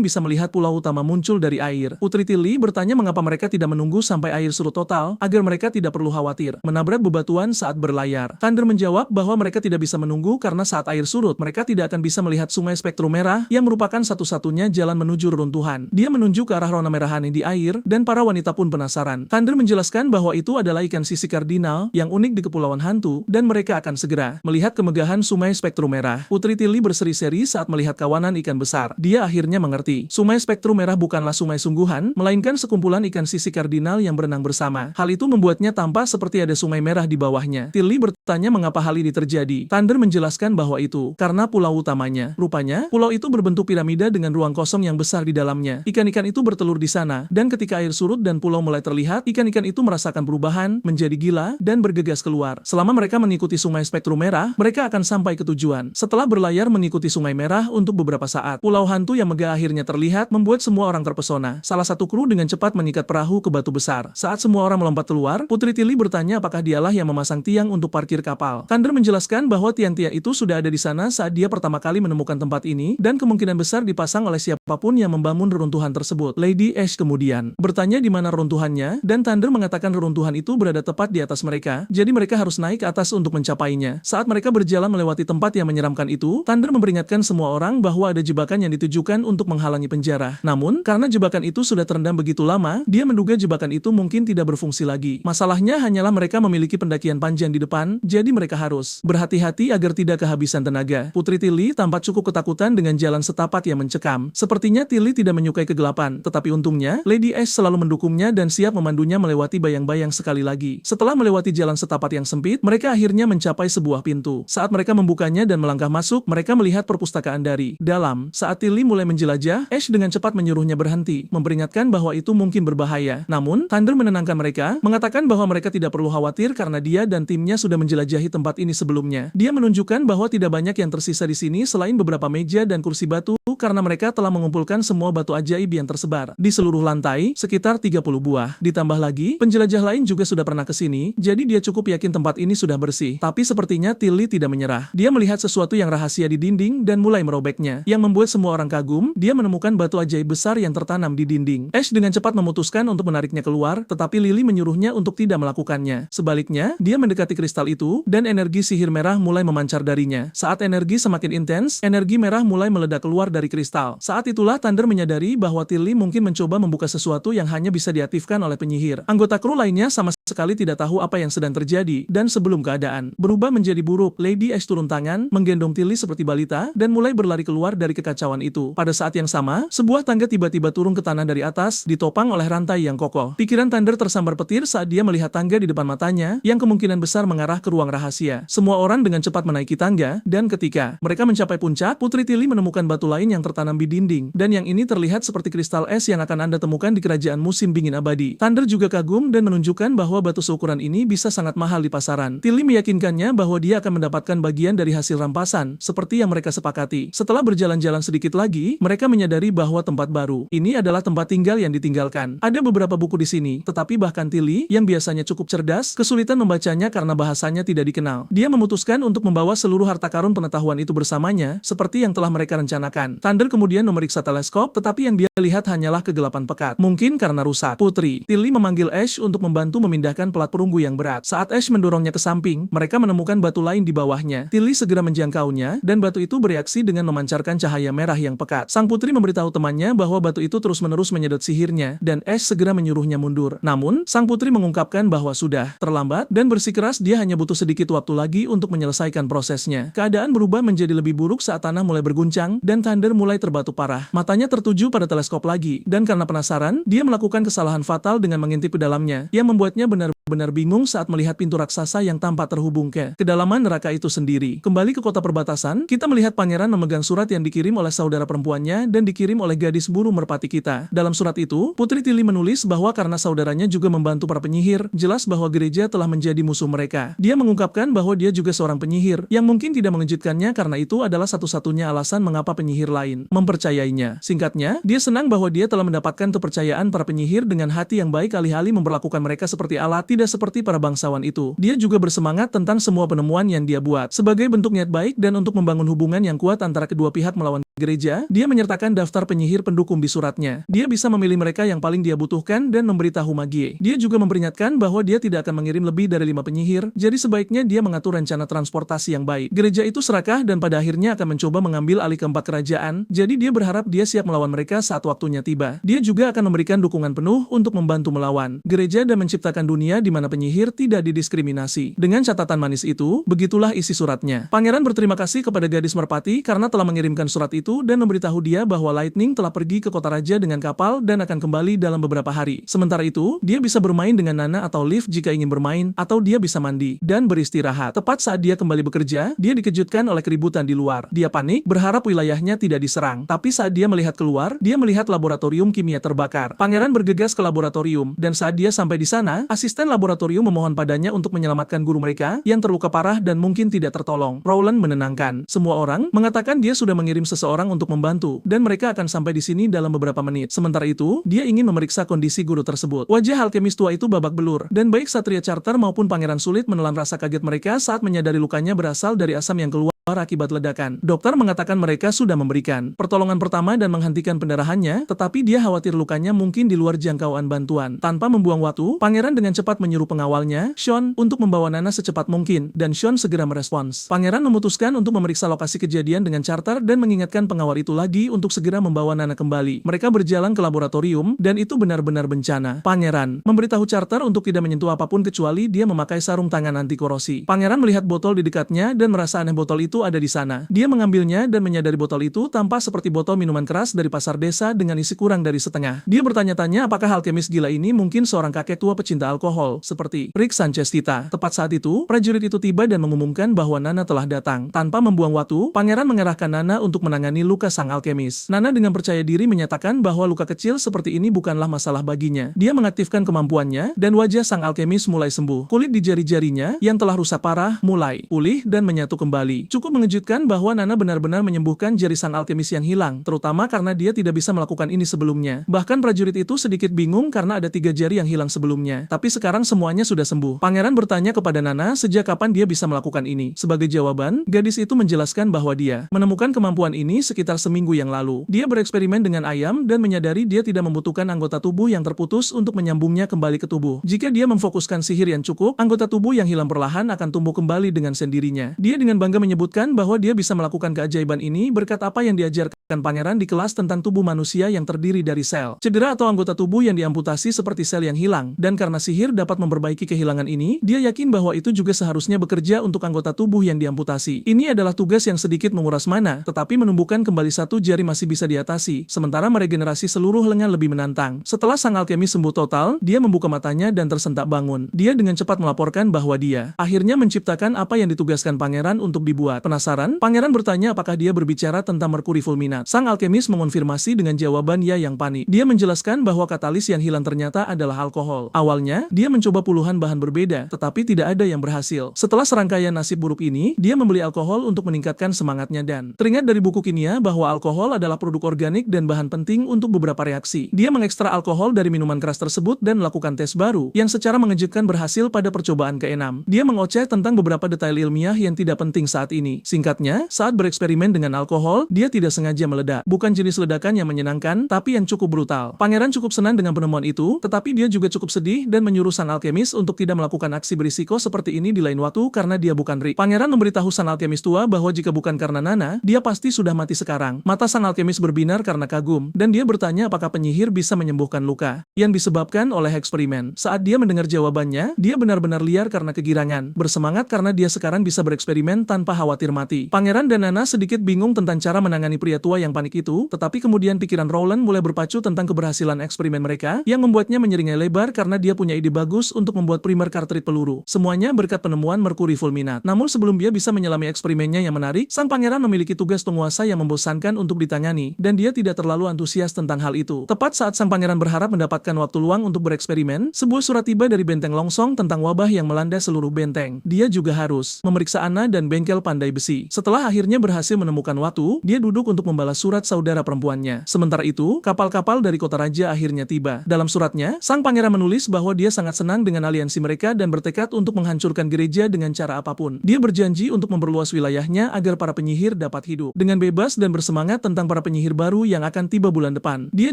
Speaker 1: bisa melihat pulau utama muncul dari air. Putri Tilly bertanya mengapa mereka tidak menunggu sampai air surut total, agar mereka tidak perlu khawatir menabrak bebatuan saat berlayar. Thunder menjawab bahwa mereka tidak bisa menunggu karena saat air surut, mereka tidak akan bisa melihat sungai spektrum merah yang merupakan satu-satunya jalan menuju reruntuhan. Dia menunjuk ke arah rona merahan di air, dan para wanita pun penasaran. Thunder menjelaskan bahwa itu adalah ikan sisi kardinal yang unik di kepulauan hantu, dan mereka akan segera melihat kemegahan sungai spektrum merah. Putri Tilly berseri-seri saat melihat kawanan ikan besar. Dia akhirnya mengerti. Sungai spektrum merah bukanlah sungai sungguhan, melainkan sekumpulan ikan sisi kardinal yang berenang bersama. Hal itu membuatnya tampak seperti ada sungai merah di bawahnya. Tilly bertanya mengapa hal ini terjadi. Thunder menjelaskan bahwa itu karena pulau utamanya. Rupanya, pulau itu berbentuk piramida dengan ruang kosong yang besar di dalamnya. Ikan-ikan itu bertelur di sana, dan ketika air surut dan pulau mulai terlihat, ikan-ikan itu merasakan perubahan, menjadi gila, dan bergegas keluar. Selama mereka mengikuti sungai spektrum merah, mereka akan sampai ke tujuan. Setelah berlayar mengikuti sungai merah untuk beberapa saat, pulau hantu yang megah akhirnya terlihat, membuat semua orang terpesona. Salah satu kru dengan cepat mengikat perahu ke batu besar. Saat semua orang melompat keluar, Putri Tilly bertanya apakah dialah yang memasang tiang untuk parkir kapal. Thunder menjelaskan bahwa tiang-tiang itu sudah ada di sana saat dia pertama kali menemukan tempat ini, dan kemungkinan besar dipasang oleh siapapun yang membangun reruntuhan tersebut. Lady Ash kemudian bertanya di mana reruntuhannya, dan Thunder mengatakan reruntuhan itu berada tepat di atas mereka, jadi mereka harus naik ke atas untuk mencapainya. Saat mereka berjalan melewati tempat yang menyeramkan itu, Thunder memperingatkan semua orang bahwa ada jebakan yang ditujukan untuk menghalangi penjara. Namun, karena jebakan itu sudah terendam begitu lama, dia menduga jebakan itu mungkin tidak berfungsi lagi. Masalahnya hanyalah mereka memiliki pendakian panjang di depan, jadi mereka harus berhati-hati agar tidak kehabisan tenaga. Putri Tilly tampak cukup ketakutan dengan jalan setapak yang mencekam. Sepertinya Tilly tidak menyukai kegelapan, tetapi untungnya, Lady Ash selalu mendukungnya dan siap memandunya melewati bayang-bayang sekali lagi. Setelah melewati jalan setapak yang sempit, mereka akhirnya mencapai sebuah pintu. Saat mereka membukanya dan melangkah masuk, mereka melihat perpustakaan dari dalam. Saat Tilly mulai menjelajah, Ash dengan cepat menyuruhnya berhenti, memperingatkan bahwa itu mungkin berbahaya. Namun, Thunder menenangkan mereka, mengatakan bahwa mereka tidak perlu khawatir karena dia dan timnya sudah menjelajahi tempat ini sebelumnya. Dia menunjukkan bahwa tidak banyak yang tersisa di sini selain beberapa meja dan kursi batu, karena mereka telah mengumpulkan semua batu ajaib yang tersebar di seluruh lantai, sekitar 30 buah. Ditambah lagi, penjelajah lain juga sudah pernah ke sini, jadi dia cukup yakin tempat ini sudah bersih. Tapi sepertinya Tilly tidak menyerah. Dia melihat sesuatu yang rahasia di dinding dan mulai merobeknya, yang membuat semua orang kagum. Dia menemukan batu ajaib besar yang tertanam di dinding. Ash dengan cepat memutuskan untuk menariknya keluar, tetapi Lily menyuruhnya untuk tidak melakukannya. Sebaliknya, dia mendekati kristal itu, dan energi sihir merah mulai memancar darinya. Saat energi semakin intens, energi merah mulai meledak keluar dari kristal. Saat itulah Thunder menyadari bahwa Tilly mungkin mencoba membuka sesuatu yang hanya bisa diaktifkan oleh penyihir. Anggota kru lainnya sama sekali tidak tahu apa yang sedang terjadi, dan sebelum keadaan berubah menjadi buruk, Lady Ash turun tangan, menggendong Tilly seperti balita, dan mulai berlari keluar dari kekacauan itu. Pada saat yang sama, sebuah tangga tiba-tiba turun ke tanah dari atas, ditopang oleh rantai yang kokoh. Pikiran Thunder tersambar petir saat dia melihat tangga di depan matanya, yang kemungkinan besar mengarah ke ruang rahasia. Semua orang dengan cepat menaiki tangga, dan ketika mereka mencapai puncak, Putri Tilly menemukan batu lain yang tertanam di dinding, dan yang ini terlihat seperti kristal es yang akan Anda temukan di kerajaan musim dingin abadi. Thunder juga kagum dan menunjukkan bahwa batu seukuran ini bisa sangat mahal di pasaran. Tilly meyakinkannya bahwa dia akan mendapatkan bagian dari hasil rampasan, seperti yang mereka sepakati. Setelah berjalan-jalan sedikit lagi, mereka menyadari bahwa tempat baru ini adalah tempat tinggal yang ditinggalkan. Ada beberapa buku di sini, tetapi bahkan Tilly, yang biasanya cukup cerdas, kesulitan membacanya karena bahasanya tidak dikenal. Dia memutuskan untuk membawa seluruh harta karun pengetahuan itu bersamanya, seperti yang telah mereka rencanakan. Thunder kemudian memeriksa teleskop, tetapi yang dia lihat hanyalah kegelapan pekat. Mungkin karena rusak. Putri Tilly memanggil Ash untuk membantu memindahkan memindahkan pelat perunggu yang berat. Saat Ash mendorongnya ke samping, mereka menemukan batu lain di bawahnya. Tilly segera menjangkaunya, dan batu itu bereaksi dengan memancarkan cahaya merah yang pekat. Sang putri memberitahu temannya bahwa batu itu terus-menerus menyedot sihirnya, dan Ash segera menyuruhnya mundur. Namun, sang putri mengungkapkan bahwa sudah terlambat, dan bersikeras dia hanya butuh sedikit waktu lagi untuk menyelesaikan prosesnya. Keadaan berubah menjadi lebih buruk saat tanah mulai berguncang, dan Thunder mulai terbatu parah. Matanya tertuju pada teleskop lagi, dan karena penasaran, dia melakukan kesalahan fatal dengan mengintip ke dalamnya, yang membuatnya benar-benar bingung saat melihat pintu raksasa yang tampak terhubung ke kedalaman neraka itu sendiri. Kembali ke kota perbatasan, kita melihat pangeran memegang surat yang dikirim oleh saudara perempuannya dan dikirim oleh gadis buru merpati kita. Dalam surat itu, Putri Tilly menulis bahwa karena saudaranya juga membantu para penyihir, jelas bahwa gereja telah menjadi musuh mereka. Dia mengungkapkan bahwa dia juga seorang penyihir, yang mungkin tidak mengejutkannya karena itu adalah satu-satunya alasan mengapa penyihir lain mempercayainya. Singkatnya, dia senang bahwa dia telah mendapatkan kepercayaan para penyihir dengan hati yang baik alih-alih memperlakukan mereka seperti alat, tidak seperti para bangsawan itu. Dia juga bersemangat tentang semua penemuan yang dia buat. Sebagai bentuk niat baik dan untuk membangun hubungan yang kuat antara kedua pihak melawan gereja, dia menyertakan daftar penyihir pendukung di suratnya. Dia bisa memilih mereka yang paling dia butuhkan dan memberitahu Magie. Dia juga memperingatkan bahwa dia tidak akan mengirim lebih dari 5 penyihir, jadi sebaiknya dia mengatur rencana transportasi yang baik. Gereja itu serakah dan pada akhirnya akan mencoba mengambil alih keempat kerajaan, jadi dia berharap dia siap melawan mereka saat waktunya tiba. Dia juga akan memberikan dukungan penuh untuk membantu melawan gereja dan menciptakan dunia di mana penyihir tidak didiskriminasi. Dengan catatan manis itu, begitulah isi suratnya. Pangeran berterima kasih kepada gadis merpati karena telah mengirimkan surat itu dan memberitahu dia bahwa Lightning telah pergi ke kota raja dengan kapal dan akan kembali dalam beberapa hari. Sementara itu, dia bisa bermain dengan Nana atau Liv jika ingin bermain, atau dia bisa mandi dan beristirahat. Tepat saat dia kembali bekerja, dia dikejutkan oleh keributan di luar. Dia panik, berharap wilayahnya tidak diserang. Tapi saat dia melihat keluar, dia melihat laboratorium kimia terbakar. Pangeran bergegas ke laboratorium, dan saat dia sampai di sana, asisten laboratorium memohon padanya untuk menyelamatkan guru mereka yang terluka parah dan mungkin tidak tertolong. Rowland menenangkan. Semua orang mengatakan dia sudah mengirim seseorang untuk membantu, dan mereka akan sampai di sini dalam beberapa menit. Sementara itu, dia ingin memeriksa kondisi guru tersebut. Wajah alkemis tua itu babak belur, dan baik Satria Charter maupun Pangeran sulit menelan rasa kaget mereka saat menyadari lukanya berasal dari asam yang keluar akibat ledakan. Dokter mengatakan mereka sudah memberikan pertolongan pertama dan menghentikan pendarahannya, tetapi dia khawatir lukanya mungkin di luar jangkauan bantuan. Tanpa membuang waktu, Pangeran dengan cepat menyuruh pengawalnya, Sean, untuk membawa Nana secepat mungkin, dan Sean segera merespons. Pangeran memutuskan untuk memeriksa lokasi kejadian dengan Charter dan mengingatkan pengawal itu lagi untuk segera membawa Nana kembali. Mereka berjalan ke laboratorium, dan itu benar-benar bencana. Pangeran memberitahu Charter untuk tidak menyentuh apapun kecuali dia memakai sarung tangan anti korosi. Pangeran melihat botol di dekatnya dan merasa aneh botol itu ada di sana. Dia mengambilnya dan menyadari botol itu tampak seperti botol minuman keras dari pasar desa dengan isi kurang dari setengah. Dia bertanya-tanya apakah alkemis gila ini mungkin seorang kakek tua pecinta alkohol, seperti Rick Sanchez Tita. Tepat saat itu, prajurit itu tiba dan mengumumkan bahwa Nana telah datang. Tanpa membuang waktu, Pangeran mengerahkan Nana untuk menangani luka sang alkemis. Nana dengan percaya diri menyatakan bahwa luka kecil seperti ini bukanlah masalah baginya. Dia mengaktifkan kemampuannya, dan wajah sang alkemis mulai sembuh. Kulit di jari-jarinya, yang telah rusak parah, mulai pulih dan menyatu kembali. Cukup mengejutkan bahwa Nana benar-benar menyembuhkan jari sang alkemis yang hilang, terutama karena dia tidak bisa melakukan ini sebelumnya. Bahkan prajurit itu sedikit bingung karena ada 3 jari yang hilang sebelumnya. Tapi sekarang semuanya sudah sembuh. Pangeran bertanya kepada Nana sejak kapan dia bisa melakukan ini. Sebagai jawaban, gadis itu menjelaskan bahwa dia menemukan kemampuan ini sekitar seminggu yang lalu. Dia bereksperimen dengan ayam dan menyadari dia tidak membutuhkan anggota tubuh yang terputus untuk menyambungnya kembali ke tubuh. Jika dia memfokuskan sihir yang cukup, anggota tubuh yang hilang perlahan akan tumbuh kembali dengan sendirinya. Dia dengan bangga menyebutkan bahwa dia bisa melakukan keajaiban ini berkat apa yang diajarkan Pangeran di kelas tentang tubuh manusia yang terdiri dari sel cedera atau anggota tubuh yang diamputasi seperti sel yang hilang, dan karena sihir dapat memperbaiki kehilangan ini, dia yakin bahwa itu juga seharusnya bekerja untuk anggota tubuh yang diamputasi. Ini adalah tugas yang sedikit menguras mana, tetapi menumbuhkan kembali 1 jari masih bisa diatasi, sementara meregenerasi seluruh lengan lebih menantang. Setelah sang alkemis sembuh total, dia membuka matanya dan tersentak bangun. Dia dengan cepat melaporkan bahwa dia akhirnya menciptakan apa yang ditugaskan Pangeran untuk dibuat. Penasaran, Pangeran bertanya apakah dia berbicara tentang merkuri fulminat. Sang alkemis mengonfirmasi dengan jawaban ya yang panik. Dia menjelaskan bahwa katalis yang hilang ternyata adalah alkohol. Awalnya, dia mencoba puluhan bahan berbeda, tetapi tidak ada yang berhasil. Setelah serangkaian nasib buruk ini, dia membeli alkohol untuk meningkatkan semangatnya dan teringat dari buku kimia bahwa alkohol adalah produk organik dan bahan penting untuk beberapa reaksi. Dia mengekstra alkohol dari minuman keras tersebut dan melakukan tes baru, yang secara mengejutkan berhasil pada percobaan ke-6. Dia mengoceh tentang beberapa detail ilmiah yang tidak penting saat ini. ini. Singkatnya, saat bereksperimen dengan alkohol, dia tidak sengaja meledak. Bukan jenis ledakan yang menyenangkan, tapi yang cukup brutal. Pangeran cukup senang dengan penemuan itu, tetapi dia juga cukup sedih dan menyuruh sang alkemis untuk tidak melakukan aksi berisiko seperti ini di lain waktu karena dia bukan Rick. Pangeran memberitahu sang alkemis tua bahwa jika bukan karena Nana, dia pasti sudah mati sekarang. Mata sang alkemis berbinar karena kagum, dan dia bertanya apakah penyihir bisa menyembuhkan luka yang disebabkan oleh eksperimen. Saat dia mendengar jawabannya, dia benar-benar liar karena kegirangan, bersemangat karena dia sekarang bisa bereksperimen tanpa khawatir mati. Pangeran dan Nana sedikit bingung tentang cara menangani pria tua yang panik itu, tetapi kemudian pikiran Rowland mulai berpacu tentang keberhasilan eksperimen mereka, yang membuatnya menyeringai lebar karena dia punya ide bagus untuk membuat primer kartrit peluru. Semuanya berkat penemuan Merkuri Fulminat. Namun sebelum dia bisa menyelami eksperimennya yang menarik, sang pangeran memiliki tugas penguasa yang membosankan untuk ditangani, dan dia tidak terlalu antusias tentang hal itu. Tepat saat sang pangeran berharap mendapatkan waktu luang untuk bereksperimen, sebuah surat tiba dari benteng Longsong tentang wabah yang melanda seluruh benteng. Dia juga harus memeriksa Anna dan bengkel pandai besi. Setelah akhirnya berhasil menemukan Watu, dia duduk untuk membalas surat saudara perempuannya. Sementara itu, kapal-kapal dari kota raja akhirnya tiba. Dalam suratnya, sang pangeran menulis bahwa dia sangat senang dengan aliansi mereka dan bertekad untuk menghancurkan gereja dengan cara apapun. Dia berjanji untuk memperluas wilayahnya agar para penyihir dapat hidup dengan bebas dan bersemangat tentang para penyihir baru yang akan tiba bulan depan. Dia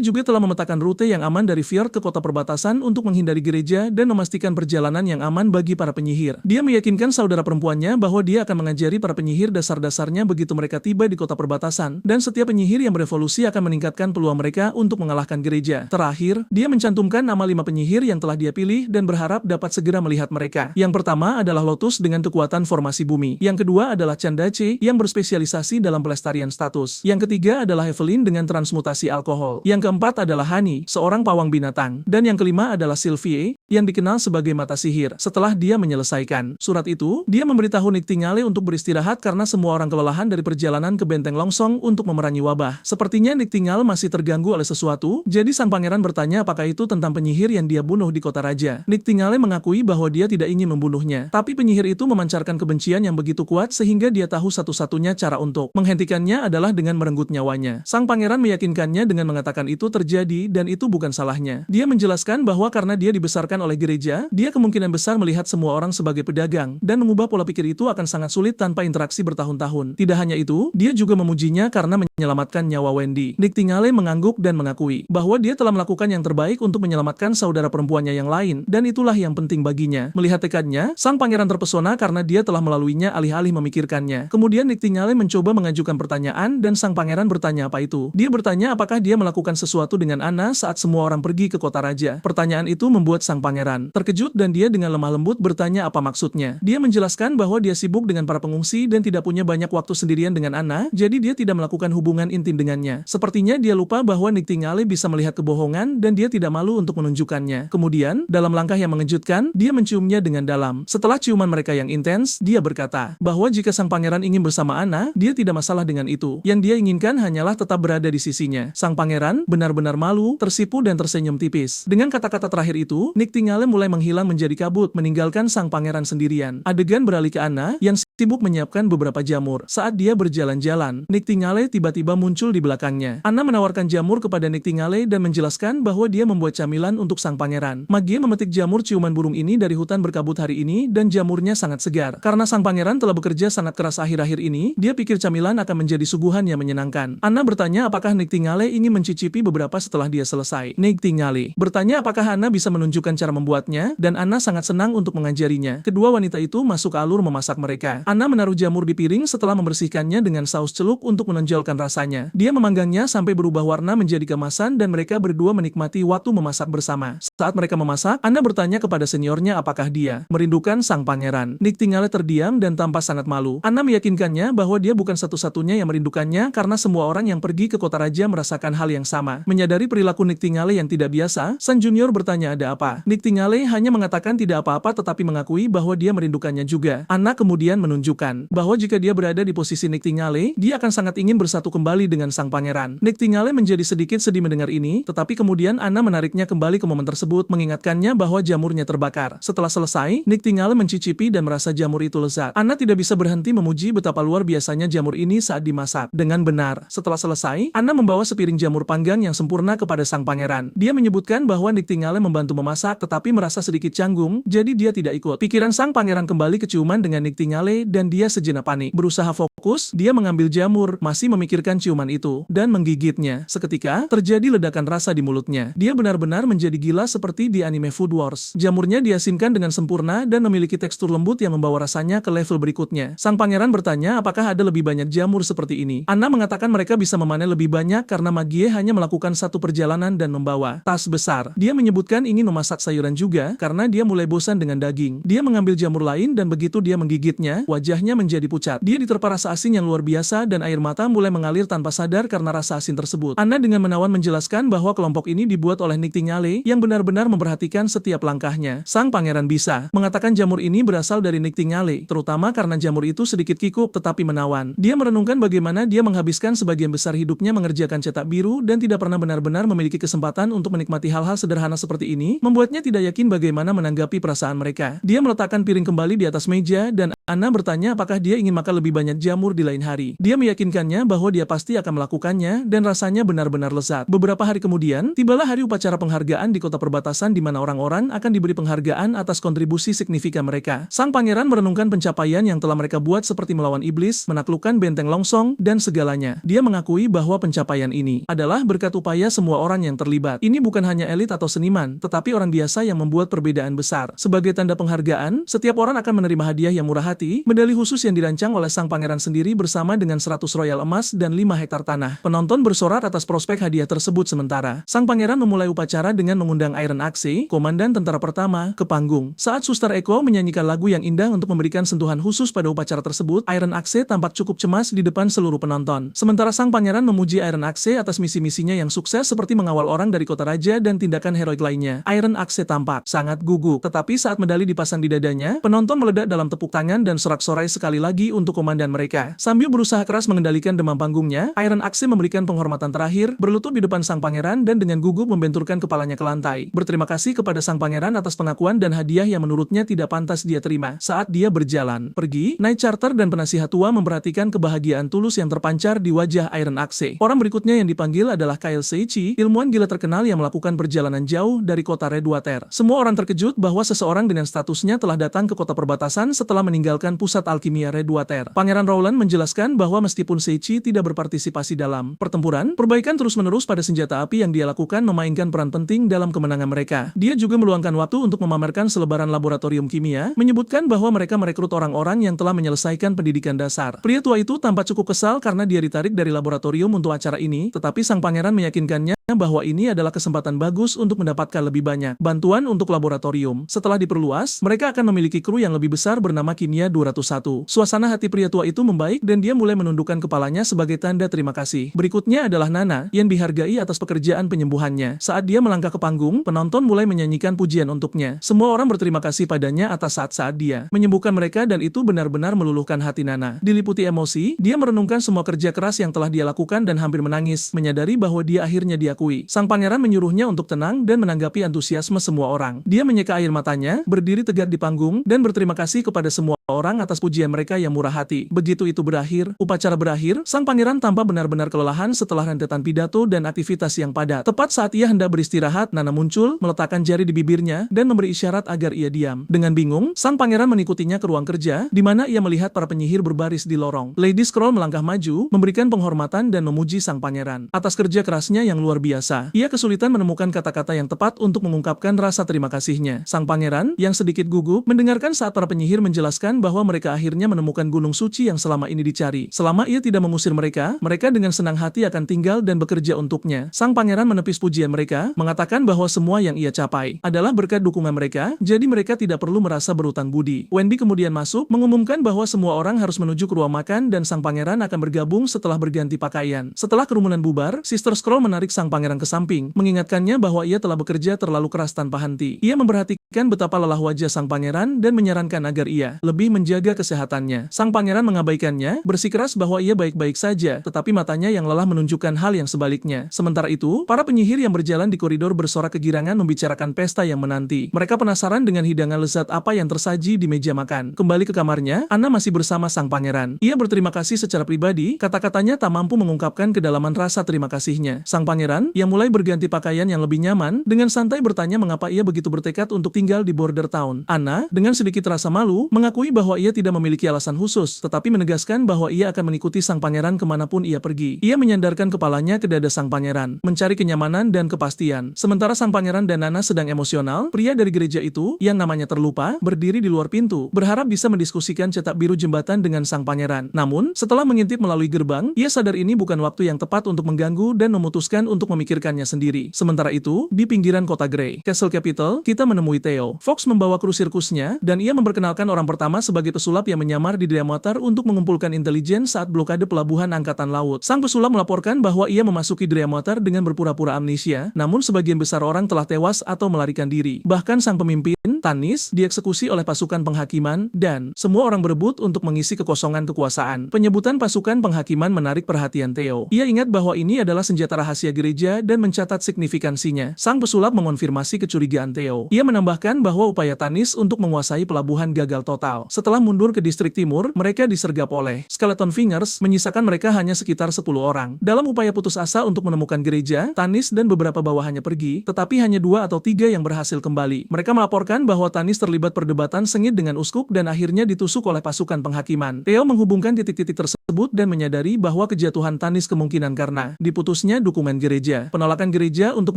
Speaker 1: juga telah memetakan rute yang aman dari fjord ke kota perbatasan untuk menghindari gereja dan memastikan perjalanan yang aman bagi para penyihir. Dia meyakinkan saudara perempuannya bahwa dia akan mengajari para penyihir dasar-dasarnya begitu mereka tiba di kota perbatasan, dan setiap penyihir yang berevolusi akan meningkatkan peluang mereka untuk mengalahkan gereja. Terakhir, dia mencantumkan nama 5 penyihir yang telah dia pilih dan berharap dapat segera melihat mereka. Yang pertama adalah Lotus dengan kekuatan formasi bumi. Yang kedua adalah Chandace yang berspesialisasi dalam pelestarian status. Yang ketiga adalah Evelyn dengan transmutasi alkohol. Yang keempat adalah Hani, seorang pawang binatang. Dan yang kelima adalah Sylvie, yang dikenal sebagai mata sihir. Setelah dia menyelesaikan surat itu, dia memberitahu Niktingale untuk beristirahat karena semua orang kelelahan dari perjalanan ke benteng Longsong untuk memerangi wabah. Sepertinya Niktingale masih terganggu oleh sesuatu, jadi sang pangeran bertanya apakah itu tentang penyihir yang dia bunuh di kota raja. Niktingale mengakui bahwa dia tidak ingin membunuhnya, tapi penyihir itu memancarkan kebencian yang begitu kuat sehingga dia tahu satu-satunya cara untuk menghentikannya adalah dengan merenggut nyawanya. Sang pangeran meyakinkannya dengan mengatakan itu terjadi dan itu bukan salahnya. Dia menjelaskan bahwa karena dia dibesarkan oleh gereja, dia kemungkinan besar melihat semua orang sebagai pedagang, dan mengubah pola pikir itu akan sangat sulit tanpa interaksi bertahun-tahun. Tidak hanya itu, dia juga memujinya karena menyelamatkan nyawa Wendy. Niktingale mengangguk dan mengakui bahwa dia telah melakukan yang terbaik untuk menyelamatkan saudara perempuannya yang lain, dan itulah yang penting baginya. Melihat tekadnya, sang pangeran terpesona karena dia telah melaluinya alih-alih memikirkannya. Kemudian Niktingale mencoba mengajukan pertanyaan dan sang pangeran bertanya apa itu. Dia bertanya apakah dia melakukan sesuatu dengan Anna saat semua orang pergi ke kota raja. Pertanyaan itu membuat sang pangeran terkejut dan dia dengan lemah lembut bertanya apa maksudnya. Dia menjelaskan bahwa dia sibuk dengan para pengungsi dan tidak punya banyak waktu sendirian dengan Anna, jadi dia tidak melakukan hubungan intim dengannya. Sepertinya dia lupa bahwa Niktingale bisa melihat kebohongan dan dia tidak malu untuk menunjukkannya. Kemudian, dalam langkah yang mengejutkan, dia menciumnya dengan dalam. Setelah ciuman mereka yang intens, dia berkata bahwa jika sang pangeran ingin bersama Anna, dia tidak masalah dengan itu. Yang dia inginkan hanyalah tetap berada di sisinya. Sang pangeran benar-benar malu, tersipu dan tersenyum tipis. Dengan kata-kata terakhir itu, Niktingale mulai menghilang menjadi kabut, meninggalkan sang pangeran sendirian. Adegan beralih ke Anna yang sibuk menyiapkan beberapa jamur. Saat dia berjalan-jalan, Niktingale tiba-tiba muncul di belakangnya. Anna menawarkan jamur kepada Niktingale dan menjelaskan bahwa dia membuat camilan untuk sang pangeran. Magie memetik jamur ciuman burung ini dari hutan berkabut hari ini dan jamurnya sangat segar. Karena sang pangeran telah bekerja sangat keras akhir-akhir ini, dia pikir camilan akan menjadi suguhan yang menyenangkan. Anna bertanya apakah Niktingale ingin mencicipi beberapa setelah dia selesai. Niktingale bertanya apakah Anna bisa menunjukkan cara membuatnya, dan Anna sangat senang untuk mengajarinya. Kedua wanita itu masuk ke alur memasak mereka. Anna menaruh jamur di piring setelah membersihkannya dengan saus celup untuk menonjolkan rasanya. Dia memanggangnya sampai berubah warna menjadi kemasan dan mereka berdua menikmati waktu memasak bersama. Saat mereka memasak, Anna bertanya kepada seniornya apakah dia merindukan sang pangeran. Niktingale terdiam dan tampak sangat malu. Anna meyakinkannya bahwa dia bukan satu-satunya yang merindukannya karena semua orang yang pergi ke kota raja merasakan hal yang sama. Menyadari perilaku Niktingale yang tidak biasa, sang junior bertanya ada apa. Niktingale hanya mengatakan tidak apa-apa tetapi mengakui bahwa dia merindukannya juga. Anna kemudian menunjukkan bahwa jika dia berada di posisi Niktingale, dia akan sangat ingin bersatu kembali dengan sang pangeran. Niktingale menjadi sedikit sedih mendengar ini, tetapi kemudian Anna menariknya kembali ke momen tersebut, mengingatkannya bahwa jamurnya terbakar. Setelah selesai, Niktingale mencicipi dan merasa jamur itu lezat. Anna tidak bisa berhenti memuji betapa luar biasanya jamur ini saat dimasak dengan benar. Setelah selesai, Anna membawa sepiring jamur panggang yang sempurna kepada sang pangeran. Dia menyebutkan bahwa Niktingale membantu memasak tetapi merasa sedikit canggung, jadi dia tidak ikut. Pikiran sang pangeran kembali keciuman dengan Niktingale dan dia sejenak panik, berusaha fokus Fokus, dia mengambil jamur, masih memikirkan ciuman itu, dan menggigitnya. Seketika, terjadi ledakan rasa di mulutnya. Dia benar-benar menjadi gila seperti di anime Food Wars. Jamurnya diasinkan dengan sempurna dan memiliki tekstur lembut yang membawa rasanya ke level berikutnya. Sang pangeran bertanya apakah ada lebih banyak jamur seperti ini. Anna mengatakan mereka bisa memanen lebih banyak karena Magie hanya melakukan satu perjalanan dan membawa tas besar. Dia menyebutkan ingin memasak sayuran juga karena dia mulai bosan dengan daging. Dia mengambil jamur lain dan begitu dia menggigitnya, wajahnya menjadi pucat. Dia diterpa rasa asin yang luar biasa dan air mata mulai mengalir tanpa sadar karena rasa asin tersebut. Anna dengan menawan menjelaskan bahwa kelompok ini dibuat oleh Nightingale yang benar-benar memperhatikan setiap langkahnya. Sang pangeran bisa mengatakan jamur ini berasal dari Nightingale, terutama karena jamur itu sedikit kikuk tetapi menawan. Dia merenungkan bagaimana dia menghabiskan sebagian besar hidupnya mengerjakan cetak biru dan tidak pernah benar-benar memiliki kesempatan untuk menikmati hal-hal sederhana seperti ini, membuatnya tidak yakin bagaimana menanggapi perasaan mereka. Dia meletakkan piring kembali di atas meja dan Anna bertanya apakah dia ingin makan lebih banyak jamur di lain hari. Dia meyakinkannya bahwa dia pasti akan melakukannya dan rasanya benar-benar lezat. Beberapa hari kemudian, tibalah hari upacara penghargaan di kota perbatasan di mana orang-orang akan diberi penghargaan atas kontribusi signifikan mereka. Sang pangeran merenungkan pencapaian yang telah mereka buat seperti melawan iblis, menaklukkan benteng Longsong, dan segalanya. Dia mengakui bahwa pencapaian ini adalah berkat upaya semua orang yang terlibat. Ini bukan hanya elit atau seniman, tetapi orang biasa yang membuat perbedaan besar. Sebagai tanda penghargaan, setiap orang akan menerima hadiah yang murah hati, medali khusus yang dirancang oleh sang pangeran sendiri bersama dengan 100 royal emas dan 5 hektar tanah. Penonton bersorak atas prospek hadiah tersebut sementara. Sang pangeran memulai upacara dengan mengundang Iron Axe, komandan tentara pertama, ke panggung. Saat Suster Echo menyanyikan lagu yang indah untuk memberikan sentuhan khusus pada upacara tersebut, Iron Axe tampak cukup cemas di depan seluruh penonton. Sementara sang pangeran memuji Iron Axe atas misi-misinya yang sukses seperti mengawal orang dari kota raja dan tindakan heroik lainnya. Iron Axe tampak sangat gugup, tetapi saat medali dipasang di dadanya, penonton meledak dalam tepuk tangan dan sorak-sorai sekali lagi untuk komandan mereka. Sambil berusaha keras mengendalikan demam panggungnya, Iron Axe memberikan penghormatan terakhir, berlutut di depan sang pangeran dan dengan gugup membenturkan kepalanya ke lantai. Berterima kasih kepada sang pangeran atas pengakuan dan hadiah yang menurutnya tidak pantas dia terima. Saat dia berjalan pergi, Night Charter dan penasihat tua memperhatikan kebahagiaan tulus yang terpancar di wajah Iron Axe. Orang berikutnya yang dipanggil adalah Kyle Seichi, ilmuwan gila terkenal yang melakukan perjalanan jauh dari kota Redwater. Semua orang terkejut bahwa seseorang dengan statusnya telah datang ke kota perbatasan setelah meninggalkan pusat alkimia Redwater. Pangeran Rowland menjelaskan bahwa meskipun Seichi tidak berpartisipasi dalam pertempuran, perbaikan terus-menerus pada senjata api yang dia lakukan memainkan peran penting dalam kemenangan mereka. Dia juga meluangkan waktu untuk memamerkan selebaran laboratorium kimia, menyebutkan bahwa mereka merekrut orang-orang yang telah menyelesaikan pendidikan dasar. Pria tua itu tampak cukup kesal karena dia ditarik dari laboratorium untuk acara ini, tetapi sang pangeran meyakinkannya bahwa ini adalah kesempatan bagus untuk mendapatkan lebih banyak bantuan untuk laboratorium. Setelah diperluas, mereka akan memiliki kru yang lebih besar bernama Kimia 201. Suasana hati pria tua itu membaik dan dia mulai menundukkan kepalanya sebagai tanda terima kasih. Berikutnya adalah Nana, yang dihargai atas pekerjaan penyembuhannya. Saat dia melangkah ke panggung, penonton mulai menyanyikan pujian untuknya. Semua orang berterima kasih padanya atas saat-saat dia menyembuhkan mereka dan itu benar-benar meluluhkan hati Nana. Diliputi emosi, dia merenungkan semua kerja keras yang telah dia lakukan dan hampir menangis, menyadari bahwa dia akhirnya diakui. Sang pangeran menyuruhnya untuk tenang dan menanggapi antusiasme semua orang. Dia menyeka air matanya, berdiri tegak di panggung, dan berterima kasih kepada semua orang atas pujian mereka yang murah hati. Begitu itu berakhir, upacara berakhir, sang pangeran tampak benar-benar kelelahan setelah rentetan pidato dan aktivitas yang padat. Tepat saat ia hendak beristirahat, Nana muncul, meletakkan jari di bibirnya, dan memberi isyarat agar ia diam. Dengan bingung, sang pangeran mengikutinya ke ruang kerja, di mana ia melihat para penyihir berbaris di lorong. Lady Scroll melangkah maju, memberikan penghormatan dan memuji sang pangeran atas kerja kerasnya yang luar biasa. Ia kesulitan menemukan kata-kata yang tepat untuk mengungkapkan rasa terima kasihnya. Sang pangeran, yang sedikit gugup, mendengarkan saat para penyihir menjelaskan bahwa mereka akhirnya menemukan gunung suci yang selama ini dicari. Selama ia tidak mengusir mereka, mereka dengan senang hati akan tinggal dan bekerja untuknya. Sang pangeran menepis pujian mereka, mengatakan bahwa semua yang ia capai adalah berkat dukungan mereka, jadi mereka tidak perlu merasa berutang budi. Wendy kemudian masuk, mengumumkan bahwa semua orang harus menuju ke ruang makan dan sang pangeran akan bergabung setelah berganti pakaian. Setelah kerumunan bubar, Sister Scroll menarik sang pangeran ke samping, mengingatkannya bahwa ia telah bekerja terlalu keras tanpa henti. Ia memperhatikan betapa lelah wajah sang pangeran dan menyarankan agar ia lebih menjaga kesehatannya. Sang pangeran mengabaikannya, bersikeras bahwa ia baik-baik saja, tetapi matanya yang lelah menunjukkan hal yang sebaliknya. Sementara itu, para penyihir yang berjalan di koridor bersorak kegirangan membicarakan pesta yang menanti. Mereka penasaran dengan hidangan lezat apa yang tersaji di meja makan. Kembali ke kamarnya, Anna masih bersama sang pangeran. Ia berterima kasih secara pribadi, kata-katanya tak mampu mengungkapkan kedalaman rasa terima kasihnya. Sang pangeran, yang mulai berganti pakaian yang lebih nyaman, dengan santai bertanya mengapa ia begitu bertekad untuk tinggal di border town. Anna, dengan sedikit rasa malu, mengakui bahwa ia tidak memiliki alasan khusus, tetapi menegaskan bahwa ia akan mengikuti sang pangeran kemanapun ia pergi. Ia menyandarkan kepalanya ke dada sang pangeran, mencari kenyamanan dan kepastian. Sementara sang pangeran dan Nana sedang emosional, pria dari gereja itu, yang namanya terlupa, berdiri di luar pintu, berharap bisa mendiskusikan cetak biru jembatan dengan sang pangeran. Namun, setelah mengintip melalui gerbang, ia sadar ini bukan waktu yang tepat untuk mengganggu dan memutuskan untuk memikirkannya sendiri. Sementara itu, di pinggiran kota Grey, Castle Capital, kita menemui Theo. Fox membawa kru sirkusnya, dan ia memperkenalkan orang pertama sebagai pesulap yang menyamar di Dreamwater untuk mengumpulkan intelijen saat blokade pelabuhan Angkatan Laut. Sang pesulap melaporkan bahwa ia memasuki Dreamwater dengan berpura-pura amnesia, namun sebagian besar orang telah tewas atau melarikan diri. Bahkan sang pemimpin, Tanis, dieksekusi oleh pasukan penghakiman, dan semua orang berebut untuk mengisi kekosongan kekuasaan. Penyebutan pasukan penghakiman menarik perhatian Theo. Ia ingat bahwa ini adalah senjata rahasia gereja dan mencatat signifikansinya. Sang pesulap mengonfirmasi kecurigaan Theo. Ia menambahkan bahwa upaya Tanis untuk menguasai pelabuhan gagal total. Setelah mundur ke distrik timur, mereka disergap oleh Skeleton Fingers, menyisakan mereka hanya sekitar 10 orang. Dalam upaya putus asa untuk menemukan gereja, Tanis dan beberapa bawahannya pergi, tetapi hanya 2 atau 3 yang berhasil kembali. Mereka melaporkan bahwa Tanis terlibat perdebatan sengit dengan uskup dan akhirnya ditusuk oleh pasukan penghakiman. Theo menghubungkan titik-titik tersebut dan menyadari bahwa kejatuhan Tanis kemungkinan karena diputusnya dukungan gereja. Penolakan gereja untuk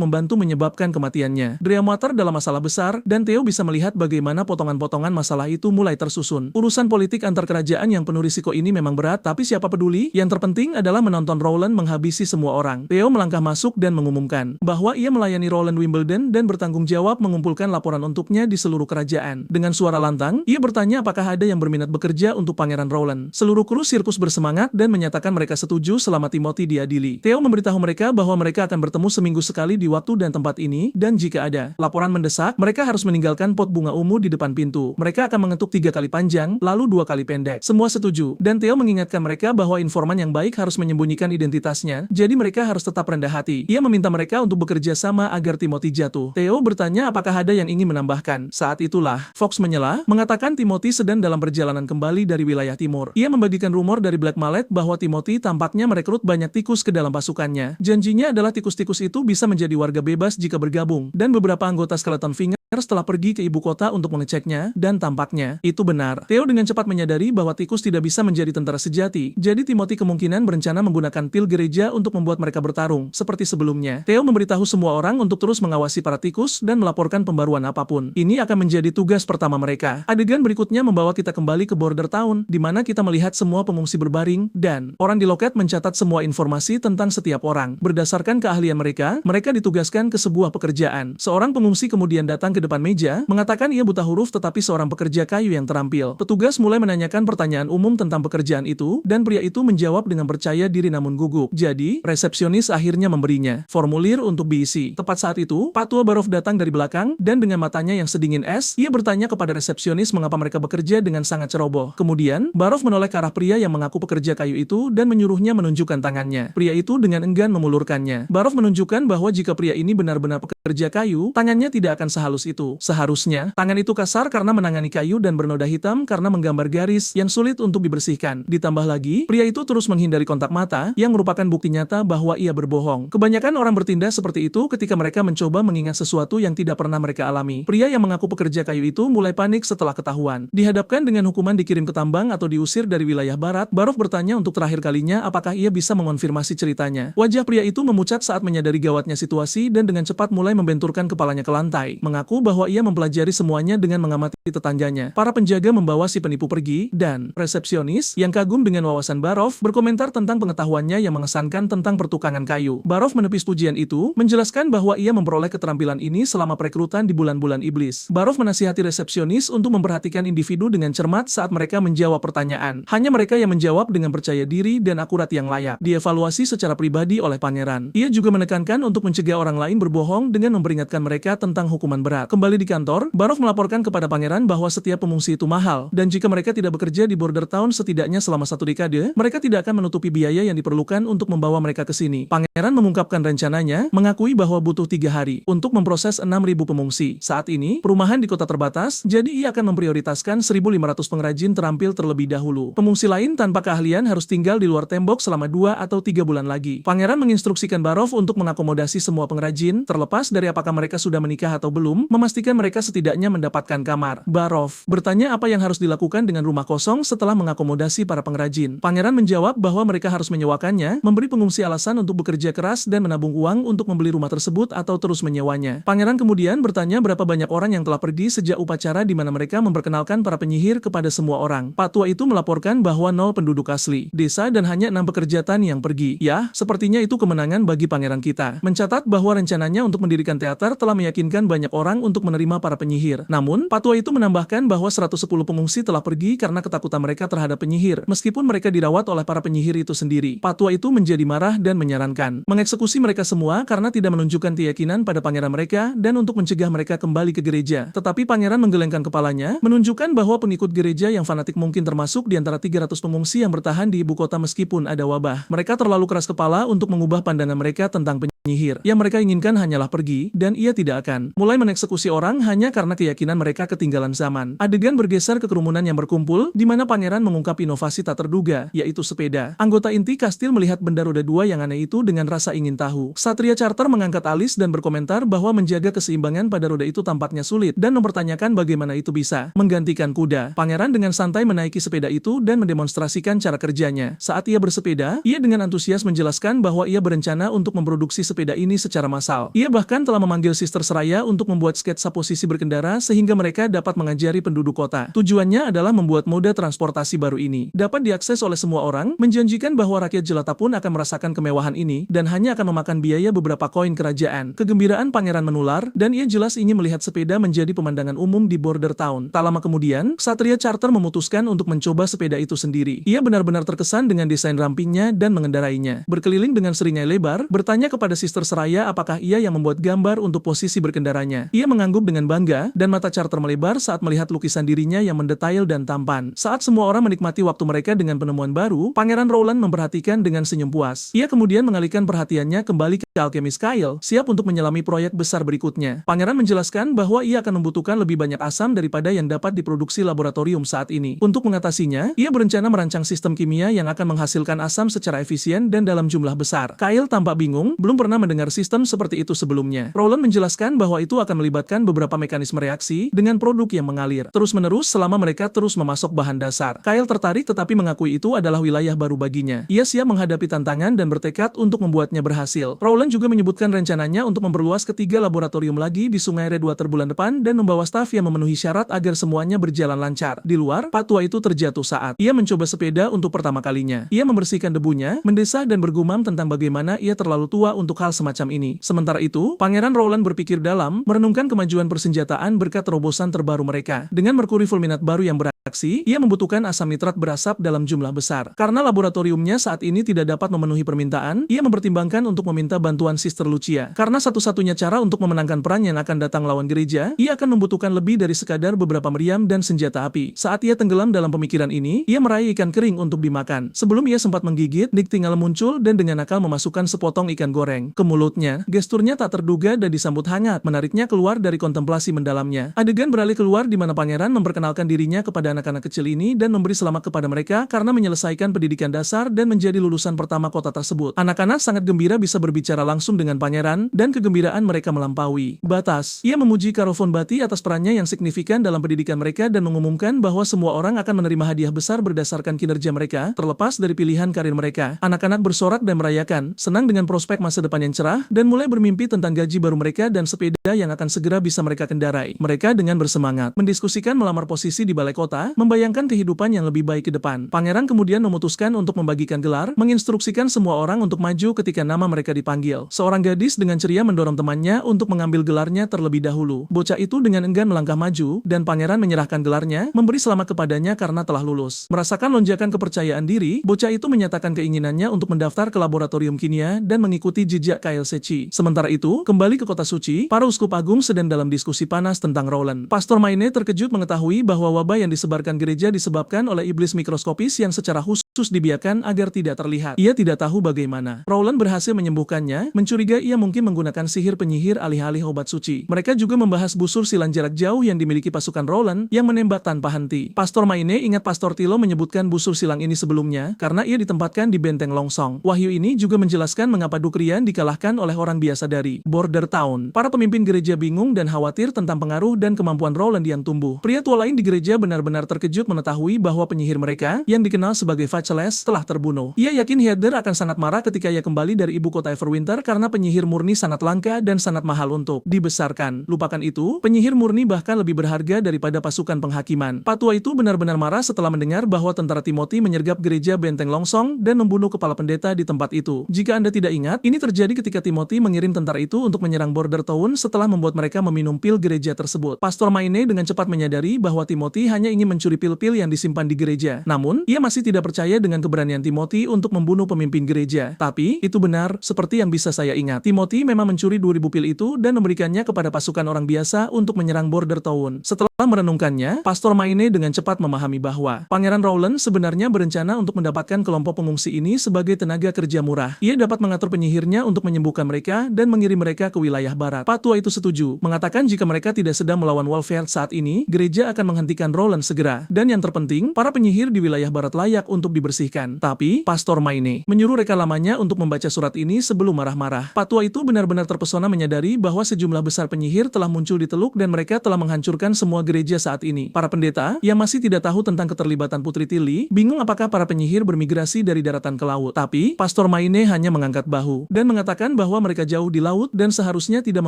Speaker 1: membantu menyebabkan kematiannya. Dreamwater dalam masalah besar, dan Theo bisa melihat bagaimana potongan-potongan masalah itu mulai tersusun. Urusan politik antar kerajaan yang penuh risiko ini memang berat, tapi siapa peduli? Yang terpenting adalah menonton Rowland menghabisi semua orang. Theo melangkah masuk dan mengumumkan bahwa ia melayani Rowland Wimbledon dan bertanggung jawab mengumpulkan laporan untuknya di seluruh kerajaan. Dengan suara lantang, ia bertanya apakah ada yang berminat bekerja untuk Pangeran Rowland. Seluruh kru sirkus bersemangat dan menyatakan mereka setuju selama Timothy diadili. Theo memberitahu mereka bahwa mereka akan bertemu seminggu sekali di waktu dan tempat ini, dan jika ada laporan mendesak, mereka harus meninggalkan pot bunga ungu di depan pintu. Mereka akan mengetuk 3 kali panjang, lalu 2 kali pendek. Semua setuju, dan Theo mengingatkan mereka bahwa informan yang baik harus menyembunyikan identitasnya, jadi mereka harus tetap rendah hati. Ia meminta mereka untuk bekerja sama agar Timothy jatuh. Theo bertanya apakah ada yang ingin menambahkan. Saat itulah, Fox menyela, mengatakan Timothy sedang dalam perjalanan kembali dari wilayah timur. Ia membagikan rumor dari Black Mallet bahwa Timothy tampaknya merekrut banyak tikus ke dalam pasukannya. Janjinya adalah tikus-tikus itu bisa menjadi warga bebas jika bergabung, dan beberapa anggota Skeleton Fingers telah pergi ke ibu kota untuk mengeceknya, dan tampaknya itu benar. Theo dengan cepat menyadari bahwa tikus tidak bisa menjadi tentara sejati, jadi Timothy kemungkinan berencana menggunakan pil gereja untuk membuat mereka bertarung, seperti sebelumnya. Theo memberitahu semua orang untuk terus mengawasi para tikus dan melaporkan pembaruan apapun. Ini akan menjadi tugas pertama mereka. Adegan berikutnya membawa kita kembali ke Border Town, di mana kita melihat semua pengungsi berbaring, dan orang di loket mencatat semua informasi tentang setiap orang. Berdasarkan keahlian mereka, mereka ditugaskan ke sebuah pekerjaan. Seorang pengungsi kemudian datang ke depan meja, mengatakan ia buta huruf tetapi seorang pekerja kayu yang terampil. Petugas mulai menanyakan pertanyaan umum tentang pekerjaan itu, dan pria itu menjawab dengan percaya diri namun gugup. Jadi, resepsionis akhirnya memberinya formulir untuk diisi. Tepat saat itu, Pak Tua Barov datang dari belakang, dan dengan matanya yang sedingin es, ia bertanya kepada resepsionis mengapa mereka bekerja dengan sangat ceroboh. Kemudian, Barov menoleh ke arah pria yang mengaku pekerja kayu itu dan menyuruhnya menunjukkan tangannya. Pria itu dengan enggan memulurkannya. Barov menunjukkan bahwa jika pria ini benar-benar pekerja kayu, tangannya tidak akan sehalus itu. Seharusnya, tangan itu kasar karena menangani kayu dan bernoda hitam karena menggambar garis yang sulit untuk dibersihkan. Ditambah lagi, pria itu terus menghindari kontak mata, yang merupakan bukti nyata bahwa ia berbohong. Kebanyakan orang bertindak seperti itu ketika mereka mencoba mengingat sesuatu yang tidak pernah mereka alami. Pria yang mengaku pekerja kayu itu mulai panik setelah ketahuan. Dihadapkan dengan hukuman dikirim ke tambang atau diusir dari wilayah barat, Barov bertanya untuk terakhir kalinya apakah ia bisa mengonfirmasi ceritanya. Wajah pria itu memucat saat menyadari gawatnya situasi dan dengan cepat mulai membenturkan kepalanya ke lantai, mengaku bahwa ia mempelajari semuanya dengan mengamati tetangganya. Para penjaga membawa si penipu pergi, dan resepsionis yang kagum dengan wawasan Barov berkomentar tentang pengetahuannya yang mengesankan tentang pertukangan kayu. Barov menepis pujian itu, menjelaskan bahwa ia memperoleh keterampilan ini selama perekrutan di bulan-bulan iblis. Barov menasihati resepsionis untuk memperhatikan individu dengan cermat saat mereka menjawab pertanyaan. Hanya mereka yang menjawab dengan percaya diri dan akurat yang layak dievaluasi secara pribadi oleh pangeran. Ia juga menekankan untuk mencegah orang lain berbohong dengan memperingatkan mereka tentang hukuman berat. Kembali di kantor, Barov melaporkan kepada pangeran bahwa setiap pengungsi itu mahal, dan jika mereka tidak bekerja di Border Town setidaknya selama 1 dekade, mereka tidak akan menutupi biaya yang diperlukan untuk membawa mereka ke sini. Pangeran mengungkapkan rencananya, mengakui bahwa butuh 3 hari untuk memproses 6.000 pengungsi. Saat ini, perumahan di kota terbatas, jadi ia akan memprioritaskan 1.500 pengrajin terampil terlebih dahulu. Pengungsi lain tanpa keahlian harus tinggal di luar tembok selama 2 atau 3 bulan lagi. Pangeran menginstruksikan Barov untuk mengakomodasi semua pengrajin, terlepas dari apakah mereka sudah menikah atau belum. memastikan mereka setidaknya mendapatkan kamar. Barov bertanya apa yang harus dilakukan dengan rumah kosong setelah mengakomodasi para pengrajin. Pangeran menjawab bahwa mereka harus menyewakannya, memberi pengungsi alasan untuk bekerja keras dan menabung uang untuk membeli rumah tersebut atau terus menyewanya. Pangeran kemudian bertanya berapa banyak orang yang telah pergi sejak upacara di mana mereka memperkenalkan para penyihir kepada semua orang. Pak tua itu melaporkan bahwa 0 penduduk asli desa dan hanya 6 pekerja tani yang pergi. Ya, sepertinya itu kemenangan bagi pangeran kita. Mencatat bahwa rencananya untuk mendirikan teater telah meyakinkan banyak orang untuk menerima para penyihir. Namun, Pak tua itu menambahkan bahwa 110 pengungsi telah pergi karena ketakutan mereka terhadap penyihir, meskipun mereka dirawat oleh para penyihir itu sendiri. Pak tua itu menjadi marah dan menyarankan mengeksekusi mereka semua karena tidak menunjukkan keyakinan pada pangeran mereka dan untuk mencegah mereka kembali ke gereja. Tetapi pangeran menggelengkan kepalanya, menunjukkan bahwa pengikut gereja yang fanatik mungkin termasuk di antara 300 pengungsi yang bertahan di ibu kota meskipun ada wabah. Mereka terlalu keras kepala untuk mengubah pandangan mereka tentang penyihir. Yang mereka inginkan hanyalah pergi, dan ia tidak akan mulai mengeksekusi orang hanya karena keyakinan mereka ketinggalan zaman. Adegan bergeser ke kerumunan yang berkumpul, di mana pangeran mengungkap inovasi tak terduga, yaitu sepeda. Anggota inti kastil melihat benda roda 2 yang aneh itu dengan rasa ingin tahu. Satria Charter mengangkat alis dan berkomentar bahwa menjaga keseimbangan pada roda itu tampaknya sulit, dan mempertanyakan bagaimana itu bisa menggantikan kuda. Pangeran dengan santai menaiki sepeda itu dan mendemonstrasikan cara kerjanya. Saat ia bersepeda, ia dengan antusias menjelaskan bahwa ia berencana untuk memproduksi sepeda ini secara massal. Ia bahkan telah memanggil Sister Seraya untuk membuat sketsa posisi berkendara sehingga mereka dapat mengajari penduduk kota. Tujuannya adalah membuat moda transportasi baru ini dapat diakses oleh semua orang, menjanjikan bahwa rakyat jelata pun akan merasakan kemewahan ini dan hanya akan memakan biaya beberapa koin kerajaan. Kegembiraan pangeran menular dan ia jelas ingin melihat sepeda menjadi pemandangan umum di border town. Tak lama kemudian, Satria Charter memutuskan untuk mencoba sepeda itu sendiri. Ia benar-benar terkesan dengan desain rampingnya dan mengendarainya. Berkeliling dengan seringai lebar, bertanya kepada Sister Seraya apakah ia yang membuat gambar untuk posisi berkendaranya. Ia mengangguk dengan bangga, dan mata Charter melebar saat melihat lukisan dirinya yang mendetail dan tampan. Saat semua orang menikmati waktu mereka dengan penemuan baru, Pangeran Rowland memperhatikan dengan senyum puas. Ia kemudian mengalihkan perhatiannya kembali ke alkemis Kyle, siap untuk menyelami proyek besar berikutnya. Pangeran menjelaskan bahwa ia akan membutuhkan lebih banyak asam daripada yang dapat diproduksi laboratorium saat ini. Untuk mengatasinya, ia berencana merancang sistem kimia yang akan menghasilkan asam secara efisien dan dalam jumlah besar. Kyle tampak bingung, belum pernah mendengar sistem seperti itu sebelumnya. Rowland menjelaskan bahwa itu akan melibatkan beberapa mekanisme reaksi dengan produk yang mengalir terus-menerus selama mereka terus memasok bahan dasar. Kyle tertarik tetapi mengakui itu adalah wilayah baru baginya. Ia siap menghadapi tantangan dan bertekad untuk membuatnya berhasil. Rowland juga menyebutkan rencananya untuk memperluas ketiga laboratorium lagi di Sungai Redwater bulan depan dan membawa staf yang memenuhi syarat agar semuanya berjalan lancar. Di luar, Pak tua itu terjatuh saat ia mencoba sepeda untuk pertama kalinya. Ia membersihkan debunya, mendesah dan bergumam tentang bagaimana ia terlalu tua untuk hal semacam ini. Sementara itu, Pangeran Rowland berpikir dalam, merenungkan kemajuan persenjataan berkat terobosan terbaru mereka. Dengan merkuri fulminat baru yang beraksi, ia membutuhkan asam nitrat berasap dalam jumlah besar. Karena laboratoriumnya saat ini tidak dapat memenuhi permintaan, ia mempertimbangkan untuk meminta bantuan Sister Lucia. Karena satu-satunya cara untuk memenangkan perang yang akan datang lawan gereja, ia akan membutuhkan lebih dari sekadar beberapa meriam dan senjata api. Saat ia tenggelam dalam pemikiran ini, ia meraih ikan kering untuk dimakan. Sebelum ia sempat menggigit, Nick tinggal muncul dan dengan nakal memasukkan sepotong ikan goreng ke mulutnya. Gesturnya tak terduga dan disambut hangat, menariknya keluar dari kontemplasi mendalamnya. Adegan beralih keluar di mana pangeran memperkenalkan dirinya kepada anak-anak kecil ini dan memberi selamat kepada mereka karena menyelesaikan pendidikan dasar dan menjadi lulusan pertama kota tersebut. Anak-anak sangat gembira bisa berbicara langsung dengan pangeran dan kegembiraan mereka melampaui batas. Ia memuji Karo Von Bati atas perannya yang signifikan dalam pendidikan mereka dan mengumumkan bahwa semua orang akan menerima hadiah besar berdasarkan kinerja mereka, terlepas dari pilihan karir mereka. Anak-anak bersorak dan merayakan, senang dengan prospek masa depan yang cerah, dan mulai bermimpi tentang gaji baru mereka dan sepeda yang akan segera bisa mereka kendarai. Mereka dengan bersemangat mendiskusikan melamar posisi di balai kota, membayangkan kehidupan yang lebih baik ke depan. Pangeran kemudian memutuskan untuk membagikan gelar, menginstruksikan semua orang untuk maju ketika nama mereka dipanggil. Seorang gadis dengan ceria mendorong temannya untuk mengambil gelarnya terlebih dahulu. Bocah itu dengan enggan melangkah maju, dan pangeran menyerahkan gelarnya, memberi selamat kepadanya karena telah lulus. Merasakan lonjakan kepercayaan diri, bocah itu menyatakan keinginannya untuk mendaftar ke laboratorium kimia dan mengikuti jejak Kyle Sechi. Sementara itu, kembali ke kota suci, para uskup agung sedang dalam diskusi panas tentang Rowland. Pastor Maine terkejut mengetahui bahwa wabah yang disebarkan gereja disebabkan oleh iblis mikroskopis yang secara khusus khusus dibiarkan agar tidak terlihat. Ia tidak tahu bagaimana Rowland berhasil menyembuhkannya, mencurigai ia mungkin menggunakan sihir penyihir alih-alih obat suci. Mereka juga membahas busur silang jarak jauh yang dimiliki pasukan Rowland yang menembak tanpa henti. Pastor Maine ingat Pastor Tilo menyebutkan busur silang ini sebelumnya karena ia ditempatkan di benteng Longsong. Wahyu ini juga menjelaskan mengapa Dukrian dikalahkan oleh orang biasa dari Border Town. Para pemimpin gereja bingung dan khawatir tentang pengaruh dan kemampuan Rowland yang tumbuh. Pria tua lain di gereja benar-benar terkejut mengetahui bahwa penyihir mereka yang dikenal sebagai Vacheles telah terbunuh. Ia yakin Heather akan sangat marah ketika ia kembali dari ibu kota Everwinter karena penyihir murni sangat langka dan sangat mahal untuk dibesarkan. Lupakan itu, penyihir murni bahkan lebih berharga daripada pasukan penghakiman. Pak tua itu benar-benar marah setelah mendengar bahwa tentara Timothy menyergap gereja benteng Longsong dan membunuh kepala pendeta di tempat itu. Jika Anda tidak ingat, ini terjadi ketika Timothy mengirim tentara itu untuk menyerang Border Town setelah membuat mereka meminum pil gereja tersebut. Pastor Maine dengan cepat menyadari bahwa Timothy hanya ingin mencuri pil-pil yang disimpan di gereja. Namun, ia masih tidak percaya dengan keberanian Timothy untuk membunuh pemimpin gereja. Tapi, itu benar, seperti yang bisa saya ingat. Timothy memang mencuri 2000 pil itu dan memberikannya kepada pasukan orang biasa untuk menyerang Border Town. Setelah merenungkannya, Pastor Maine dengan cepat memahami bahwa Pangeran Rowland sebenarnya berencana untuk mendapatkan kelompok pengungsi ini sebagai tenaga kerja murah. Ia dapat mengatur penyihirnya untuk menyembuhkan mereka dan mengirim mereka ke wilayah barat. Pak tua itu setuju, mengatakan jika mereka tidak sedang melawan Wolfheart saat ini, gereja akan menghentikan Rowland segera. Dan yang terpenting, para penyihir di wilayah barat layak untuk dibersihkan. Tapi, Pastor Maine menyuruh reka lamanya untuk membaca surat ini sebelum marah-marah. Pak tua itu benar-benar terpesona menyadari bahwa sejumlah besar penyihir telah muncul di Teluk dan mereka telah menghancurkan semua gereja saat ini. Para pendeta, yang masih tidak tahu tentang keterlibatan Putri Tilly, bingung apakah para penyihir bermigrasi dari daratan ke laut. Tapi, Pastor Maine hanya mengangkat bahu dan mengatakan bahwa mereka jauh di laut dan seharusnya tidak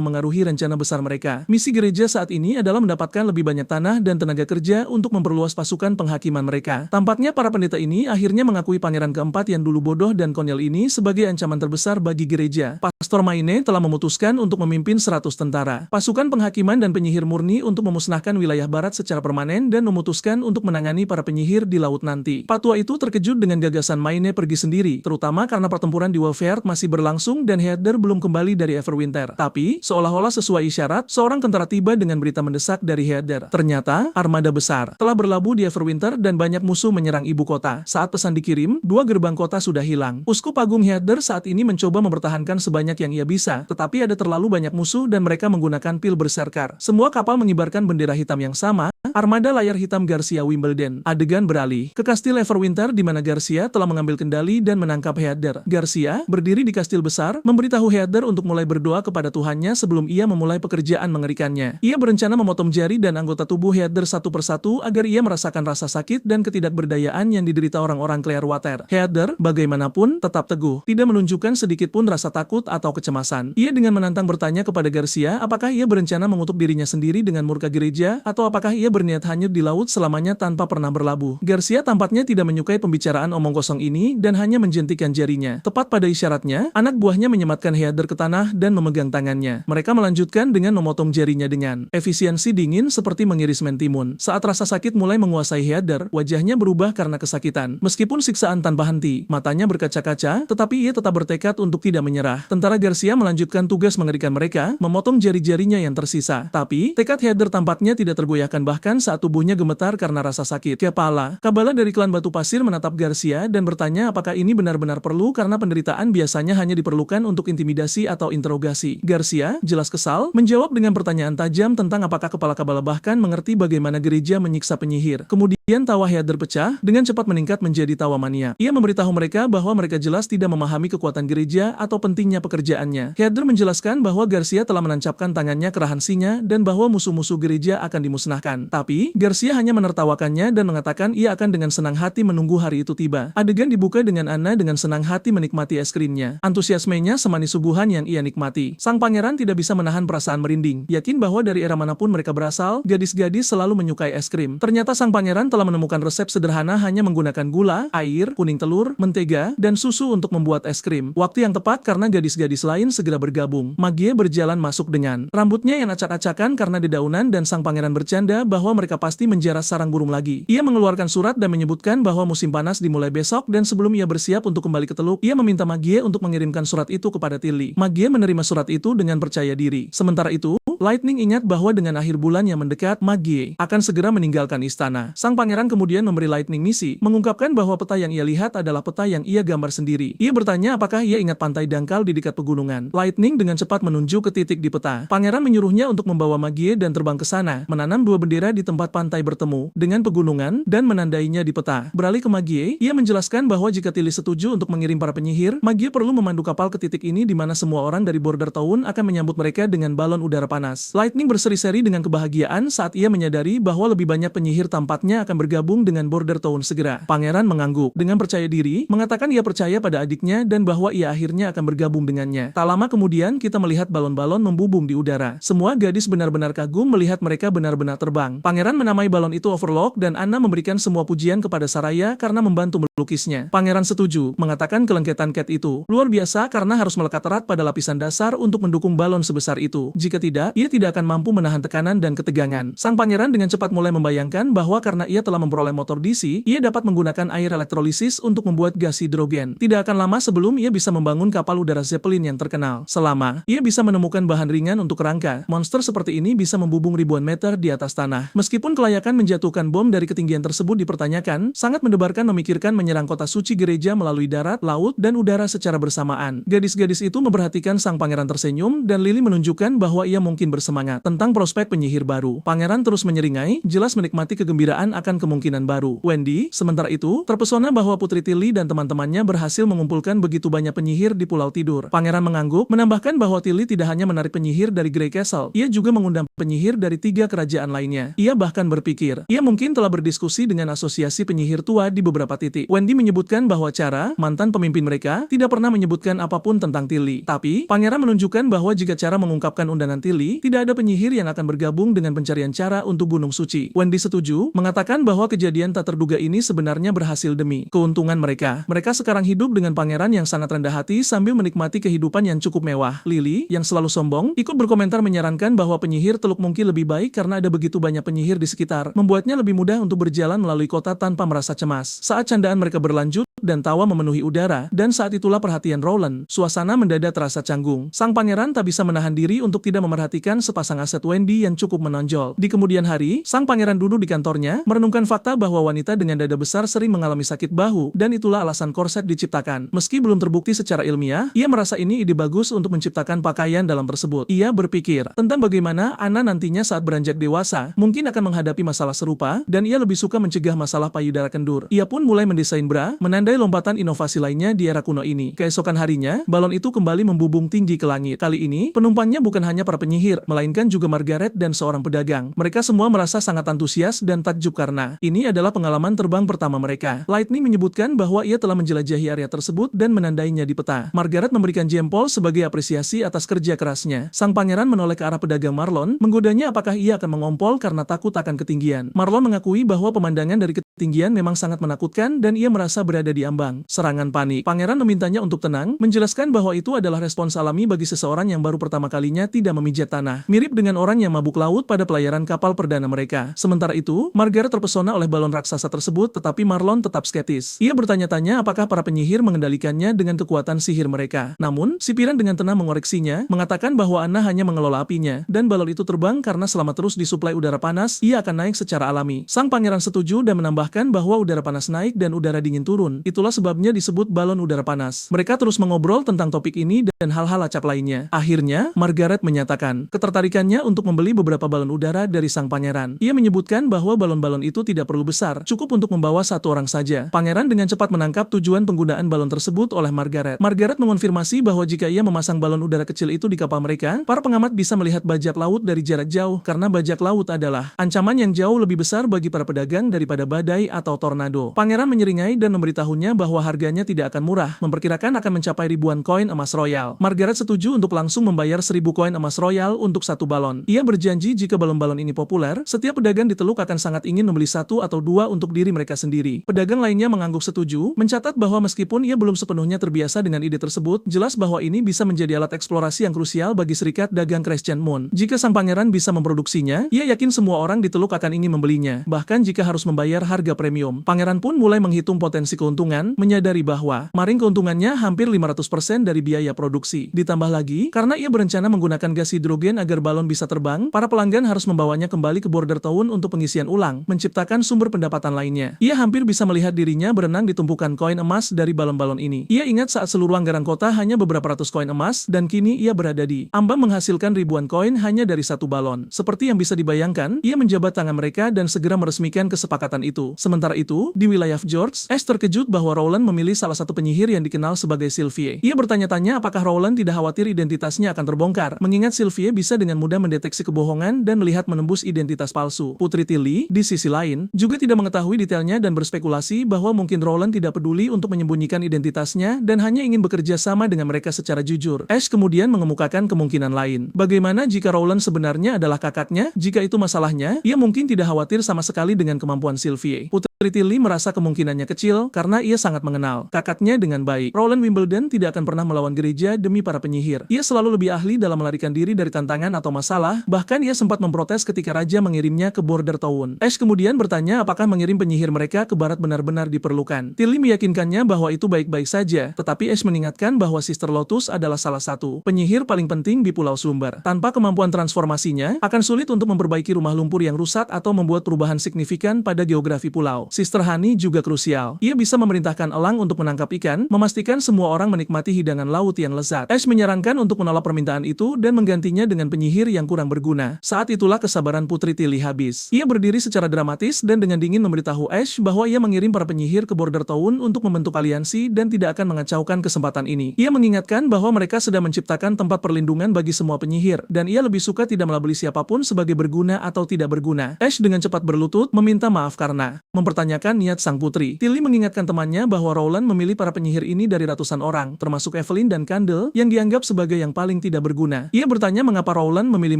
Speaker 1: memengaruhi rencana besar mereka. Misi gereja saat ini adalah mendapatkan lebih banyak tanah dan tenaga kerja untuk memperluas pasukan penghakiman mereka. Tampaknya para pendeta ini akhirnya mengakui pangeran keempat yang dulu bodoh dan konyol ini sebagai ancaman terbesar bagi gereja. Pastor Maine telah memutuskan untuk memimpin 100 tentara, pasukan penghakiman dan penyihir murni untuk memusnahkan wilayah barat secara permanen dan memutuskan untuk menangani para penyihir di laut nanti. Pak tua itu terkejut dengan gagasan Maine pergi sendiri, terutama karena pertempuran di Wolfheart masih berlangsung dan Heather belum kembali dari Everwinter. Tapi, seolah-olah sesuai isyarat, seorang tentara tiba dengan berita mendesak dari Heather. Ternyata, armada besar telah berlabuh di Everwinter dan banyak musuh menyerang ibu kota. Saat pesan dikirim, 2 gerbang kota sudah hilang. Uskup Agung Heather saat ini mencoba mempertahankan sebanyak yang ia bisa, tetapi ada terlalu banyak musuh dan mereka menggunakan pil berserkar. Semua kapal mengibarkan bendera hitam yang sama, armada layar hitam Garcia Wimbledon. Adegan beralih ke kastil Everwinter di mana Garcia telah mengambil kendali dan menangkap Heather. Garcia berdiri di kastil besar, memberitahu Heather untuk mulai berdoa kepada Tuhannya sebelum ia memulai pekerjaan mengerikannya. Ia berencana memotong jari dan anggota tubuh Heather satu persatu agar ia merasakan rasa sakit dan ketidakberdayaan yang diderita orang-orang Clearwater. Heather, bagaimanapun, tetap teguh, tidak menunjukkan sedikit pun rasa takut atau kecemasan. Ia dengan menantang bertanya kepada Garcia apakah ia berencana mengutuk dirinya sendiri dengan murka gereja atau apakah ia berniat hanyut di laut selamanya tanpa pernah berlabuh. Garcia tampaknya tidak menyukai pembicaraan omong kosong ini dan hanya menjentikan jarinya. Tepat pada isyaratnya, anak buahnya menyematkan Heather ke tanah dan memegang tangannya. Mereka melanjutkan dengan memotong jarinya dengan efisiensi dingin seperti mengiris mentimun. Saat rasa sakit mulai menguasai Heather, wajahnya berubah karena kesakitan. Meskipun siksaan tanpa henti, matanya berkaca-kaca, tetapi ia tetap bertekad untuk tidak menyerah. Tentara Garcia melanjutkan tugas mengerikan mereka, memotong jari-jarinya yang tersisa. Tapi, tekad Heather tampaknya tidak tergoyahkan bahkan saat tubuhnya gemetar karena rasa sakit. Kabala dari klan Batu Pasir menatap Garcia dan bertanya apakah ini benar-benar perlu karena penderitaan biasanya hanya diperlukan untuk intimidasi atau interogasi. Garcia, jelas kesal, menjawab dengan pertanyaan tajam tentang apakah kepala Kabala bahkan mengerti bagaimana gereja menyiksa penyihir. Kemudian tawa Heather pecah, dengan cepat meningkat menjadi tawa mania. Ia memberitahu mereka bahwa mereka jelas tidak memahami kekuatan gereja atau pentingnya pekerjaannya. Heather menjelaskan bahwa Garcia telah menancapkan tangannya ke rahansinya dan bahwa musuh-musuh gereja akan dimusnahkan. Tapi, Garcia hanya menertawakannya dan mengatakan ia akan dengan senang hati menunggu hari itu tiba. Adegan dibuka dengan Anna dengan senang hati menikmati es krimnya. Antusiasmenya semanis suguhan yang ia nikmati. Sang pangeran tidak bisa menahan perasaan merinding. Yakin bahwa dari era manapun mereka berasal, gadis-gadis selalu menyukai es krim. Ternyata sang pangeran telah menemukan resep sederhana hanya menggunakan gula, air, kuning telur, mentega, dan susu untuk membuat es krim. Waktu yang tepat karena gadis-gadis lain segera bergabung. Magie berjalan masuk dengan rambutnya yang acak-acakan karena dedaunan dan sang pangeran bercanda bahwa bahwa mereka pasti menjara sarang burung lagi. Ia mengeluarkan surat dan menyebutkan bahwa musim panas dimulai besok dan sebelum ia bersiap untuk kembali ke Teluk, ia meminta Magie untuk mengirimkan surat itu kepada Tilly. Magie menerima surat itu dengan percaya diri. Sementara itu, Lightning ingat bahwa dengan akhir bulan yang mendekat, Magie akan segera meninggalkan istana. Sang pangeran kemudian memberi Lightning misi, mengungkapkan bahwa peta yang ia lihat adalah peta yang ia gambar sendiri. Ia bertanya apakah ia ingat pantai dangkal di dekat pegunungan. Lightning dengan cepat menunjuk ke titik di peta. Pangeran menyuruhnya untuk membawa Magie dan terbang ke sana, menanam dua bendera di tempat pantai bertemu dengan pegunungan dan menandainya di peta. Beralih ke Magie, ia menjelaskan bahwa jika Tilly setuju untuk mengirim para penyihir, Magie perlu memandu kapal ke titik ini di mana semua orang dari Border Town akan menyambut mereka dengan balon udara panas. Lightning berseri-seri dengan kebahagiaan saat ia menyadari bahwa lebih banyak penyihir tampaknya akan bergabung dengan Border Town segera. Pangeran mengangguk dengan percaya diri, mengatakan ia percaya pada adiknya dan bahwa ia akhirnya akan bergabung dengannya. Tak lama kemudian kita melihat balon-balon membubung di udara. Semua gadis benar-benar kagum melihat mereka benar-benar terbang. Pangeran menamai balon itu Overlock dan Anna memberikan semua pujian kepada Saraya karena membantu melukisnya. Pangeran setuju, mengatakan kelengketan Cat itu luar biasa karena harus melekat erat pada lapisan dasar untuk mendukung balon sebesar itu. Jika tidak, ia tidak akan mampu menahan tekanan dan ketegangan. Sang pangeran dengan cepat mulai membayangkan bahwa karena ia telah memperoleh motor DC, ia dapat menggunakan air elektrolisis untuk membuat gas hidrogen. Tidak akan lama sebelum ia bisa membangun kapal udara Zeppelin yang terkenal. Selama ia bisa menemukan bahan ringan untuk rangka, monster seperti ini bisa membubung ribuan meter di atas tanah. Meskipun kelayakan menjatuhkan bom dari ketinggian tersebut dipertanyakan, sangat mendebarkan memikirkan menyerang kota suci gereja melalui darat, laut, dan udara secara bersamaan. Gadis-gadis itu memperhatikan sang pangeran tersenyum dan Lily menunjukkan bahwa ia mungkin bersemangat tentang prospek penyihir baru. Pangeran terus menyeringai, jelas menikmati kegembiraan akan kemungkinan baru. Wendy, sementara itu, terpesona bahwa Putri Tilly dan teman-temannya berhasil mengumpulkan begitu banyak penyihir di Pulau Tidur. Pangeran mengangguk, menambahkan bahwa Tilly tidak hanya menarik penyihir dari Grey Castle, ia juga mengundang penyihir dari 3 kerajaan lainnya. Ia bahkan berpikir, ia mungkin telah berdiskusi dengan asosiasi penyihir tua di beberapa titik. Wendy menyebutkan bahwa Cara, mantan pemimpin mereka, tidak pernah menyebutkan apapun tentang Tilly. Tapi, Pangeran menunjukkan bahwa jika Cara mengungkapkan undangan Tilly, tidak ada penyihir yang akan bergabung dengan pencarian Cara untuk Gunung Suci. Wendy setuju, mengatakan bahwa kejadian tak terduga ini sebenarnya berhasil demi keuntungan mereka. Mereka sekarang hidup dengan pangeran yang sangat rendah hati sambil menikmati kehidupan yang cukup mewah. Lily, yang selalu sombong, ikut berkomentar menyarankan bahwa penyihir Teluk Mungki lebih baik karena ada begitu banyak penyihir di sekitar, membuatnya lebih mudah untuk berjalan melalui kota tanpa merasa cemas. Saat candaan mereka berlanjut dan tawa memenuhi udara, dan saat itulah perhatian Rowland, suasana mendadak terasa canggung. Sang pangeran tak bisa menahan diri untuk tidak memerhatikan sepasang aset Wendy yang cukup menonjol. Di kemudian hari, sang pangeran duduk di kantornya, merenungkan fakta bahwa wanita dengan dada besar sering mengalami sakit bahu, dan itulah alasan korset diciptakan. Meski belum terbukti secara ilmiah, ia merasa ini ide bagus untuk menciptakan pakaian dalam tersebut. Ia berpikir tentang bagaimana Anna nantinya saat beranjak dewasa, mungkin akan menghadapi masalah serupa, dan ia lebih suka mencegah masalah payudara kendur. Ia pun mulai mendesain bra, menandai lompatan inovasi lainnya di era kuno ini. Keesokan harinya, balon itu kembali membubung tinggi ke langit. Kali ini, penumpangnya bukan hanya para penyihir, melainkan juga Margaret dan seorang pedagang. Mereka semua merasa sangat antusias dan takjub karena ini adalah pengalaman terbang pertama mereka. Lightning menyebutkan bahwa ia telah menjelajahi area tersebut dan menandainya di peta. Margaret memberikan jempol sebagai apresiasi atas kerja kerasnya. Sang pangeran menoleh ke arah pedagang Marlon, menggodanya apakah ia akan mengompol karena takut akan ketinggian. Marlon mengakui bahwa pemandangan dari ketinggian memang sangat menakutkan dan ia merasa berada di ambang serangan panik. Pangeran memintanya untuk tenang, menjelaskan bahwa itu adalah respons alami bagi seseorang yang baru pertama kalinya tidak memijat tanah, mirip dengan orang yang mabuk laut pada pelayaran kapal perdana mereka. Sementara itu, Margaret terpesona oleh balon raksasa tersebut, tetapi Marlon tetap skeptis. Ia bertanya-tanya apakah para penyihir mengendalikannya dengan kekuatan sihir mereka. Namun, si Piran dengan tenang mengoreksinya, mengatakan bahwa Anna hanya mengelola apinya, dan balon itu terbang karena selama terus disuplai udara panas, ia akan naik secara alami. Sang pangeran setuju dan menambahkan bahwa udara panas naik dan udara dingin turun. Itulah sebabnya disebut balon udara panas. Mereka terus mengobrol tentang topik ini dan hal-hal acak lainnya. Akhirnya, Margaret menyatakan ketertarikannya untuk membeli beberapa balon udara dari sang pangeran. Ia menyebutkan bahwa balon-balon itu tidak perlu besar, cukup untuk membawa satu orang saja. Pangeran dengan cepat menangkap tujuan penggunaan balon tersebut oleh Margaret. Margaret mengonfirmasi bahwa jika ia memasang balon udara kecil itu di kapal mereka, para pengamat bisa melihat bajak laut dari jarak jauh karena bajak laut adalah ancaman yang jauh lebih besar bagi para pedagang daripada badai atau tornado. Pangeran menyeringai dan memberitahunya bahwa harganya tidak akan murah, memperkirakan akan mencapai ribuan koin emas royal. Margaret setuju untuk langsung membayar 1000 koin emas royal untuk satu balon. Ia berjanji jika balon-balon ini populer, setiap pedagang di Teluk akan sangat ingin membeli 1 atau 2 untuk diri mereka sendiri. Pedagang lainnya mengangguk setuju, mencatat bahwa meskipun ia belum sepenuhnya terbiasa dengan ide tersebut, jelas bahwa ini bisa menjadi alat eksplorasi yang krusial bagi Serikat Dagang Crescent Moon. Jika sang pangeran bisa memproduksinya, ia yakin semua semua orang di Teluk akan ingin membelinya, bahkan jika harus membayar harga premium. Pangeran pun mulai menghitung potensi keuntungan, menyadari bahwa maring keuntungannya hampir 500% dari biaya produksi. Ditambah lagi, karena ia berencana menggunakan gas hidrogen agar balon bisa terbang, para pelanggan harus membawanya kembali ke Border Town untuk pengisian ulang, menciptakan sumber pendapatan lainnya. Ia hampir bisa melihat dirinya berenang di tumpukan koin emas dari balon-balon ini. Ia ingat saat seluruh anggaran kota hanya beberapa ratus koin emas, dan kini ia berada di ambang menghasilkan ribuan koin hanya dari satu balon. Seperti yang bisa dibayangkan, ia menjabat tangan mereka dan segera meresmikan kesepakatan itu. Sementara itu, di wilayah George, Ash terkejut bahwa Rowland memilih salah satu penyihir yang dikenal sebagai Sylvie. Ia bertanya-tanya apakah Rowland tidak khawatir identitasnya akan terbongkar, mengingat Sylvie bisa dengan mudah mendeteksi kebohongan dan melihat menembus identitas palsu. Putri Tilly, di sisi lain, juga tidak mengetahui detailnya dan berspekulasi bahwa mungkin Rowland tidak peduli untuk menyembunyikan identitasnya dan hanya ingin bekerja sama dengan mereka secara jujur. Ash kemudian mengemukakan kemungkinan lain. Bagaimana jika Rowland sebenarnya adalah kakaknya? Jika itu masalahnya, ia mungkin tidak khawatir sama sekali dengan kemampuan Sylvie. Putri Tilly merasa kemungkinannya kecil karena ia sangat mengenal kakaknya dengan baik. Rowland Wimbledon tidak akan pernah melawan gereja demi para penyihir. Ia selalu lebih ahli dalam melarikan diri dari tantangan atau masalah, bahkan ia sempat memprotes ketika raja mengirimnya ke Border Town. Ash kemudian bertanya apakah mengirim penyihir mereka ke barat benar-benar diperlukan. Tilly meyakinkannya bahwa itu baik-baik saja, tetapi Ash mengingatkan bahwa Sister Lotus adalah salah satu penyihir paling penting di Pulau Slumber. Tanpa kemampuan transformasinya, akan sulit untuk memperbaiki rumah lumpur yang rusak atau membuat perubahan signifikan pada geografi pulau. Sister Honey juga krusial. Ia bisa memerintahkan elang untuk menangkap ikan, memastikan semua orang menikmati hidangan laut yang lezat. Ash menyarankan untuk menolak permintaan itu dan menggantinya dengan penyihir yang kurang berguna. Saat itulah kesabaran Putri Tilly habis. Ia berdiri secara dramatis dan dengan dingin memberitahu Ash bahwa ia mengirim para penyihir ke Border Town untuk membentuk aliansi dan tidak akan mengacaukan kesempatan ini. Ia mengingatkan bahwa mereka sedang menciptakan tempat perlindungan bagi semua penyihir, dan ia lebih suka tidak melabeli siapapun sebagai berguna atau tidak berguna. Ash dengan cepat berlutut meminta maaf karena mempertanyakan niat sang putri. Tilly mengingatkan temannya bahwa Rowland memilih para penyihir ini dari ratusan orang, termasuk Evelyn dan Candle, yang dianggap sebagai yang paling tidak berguna. Ia bertanya mengapa Rowland memilih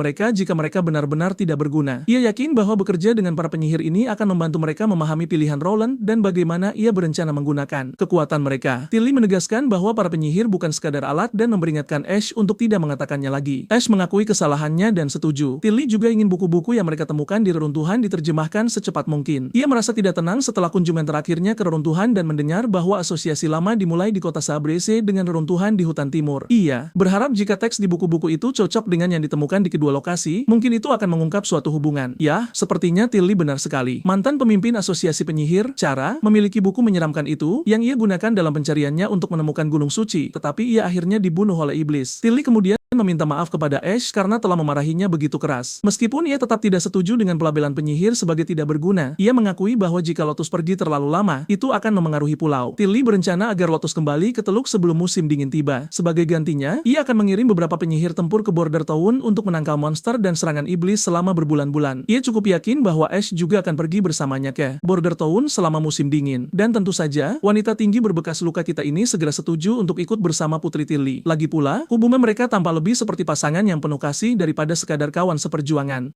Speaker 1: mereka jika mereka benar-benar tidak berguna. Ia yakin bahwa bekerja dengan para penyihir ini akan membantu mereka memahami pilihan Rowland dan bagaimana ia berencana menggunakan kekuatan mereka. Tilly menegaskan bahwa para penyihir bukan sekadar alat dan memperingatkan Ash untuk tidak mengatakannya lagi. Ash mengakui kesalahannya dan setuju. Tilly juga ingin buku-buku yang mereka temukan di reruntuhan diterjemahkan secepat mungkin. Ia merasa tidak tenang setelah kunjungan terakhirnya ke reruntuhan dan mendengar bahwa asosiasi lama dimulai di kota Sabrese dengan reruntuhan di hutan timur. Ia berharap jika teks di buku-buku itu cocok dengan yang ditemukan di kedua lokasi, mungkin itu akan mengungkap suatu hubungan. Ya, sepertinya Tilly benar sekali. Mantan pemimpin asosiasi penyihir, Cara, memiliki buku menyeramkan itu yang ia gunakan dalam pencariannya untuk menemukan Gunung Suci, tetapi ia akhirnya dibunuh oleh iblis. Tilly kemudian meminta maaf kepada Ash karena telah memarahinya begitu keras. Meskipun ia tetap tidak setuju dengan pelabelan penyihir sebagai tidak berguna, ia mengakui bahwa jika Lotus pergi terlalu lama, itu akan memengaruhi pulau. Tilly berencana agar Lotus kembali ke Teluk sebelum musim dingin tiba. Sebagai gantinya, ia akan mengirim beberapa penyihir tempur ke Border Town untuk menangkal monster dan serangan iblis selama berbulan-bulan. Ia cukup yakin bahwa Ash juga akan pergi bersamanya ke Border Town selama musim dingin. Dan tentu saja, wanita tinggi berbekas luka kita ini segera setuju untuk ikut bersama Putri Tilly. Lagi pula, hubungan mereka tampak lebih seperti pasangan yang penuh kasih daripada sekadar kawan seperjuangan.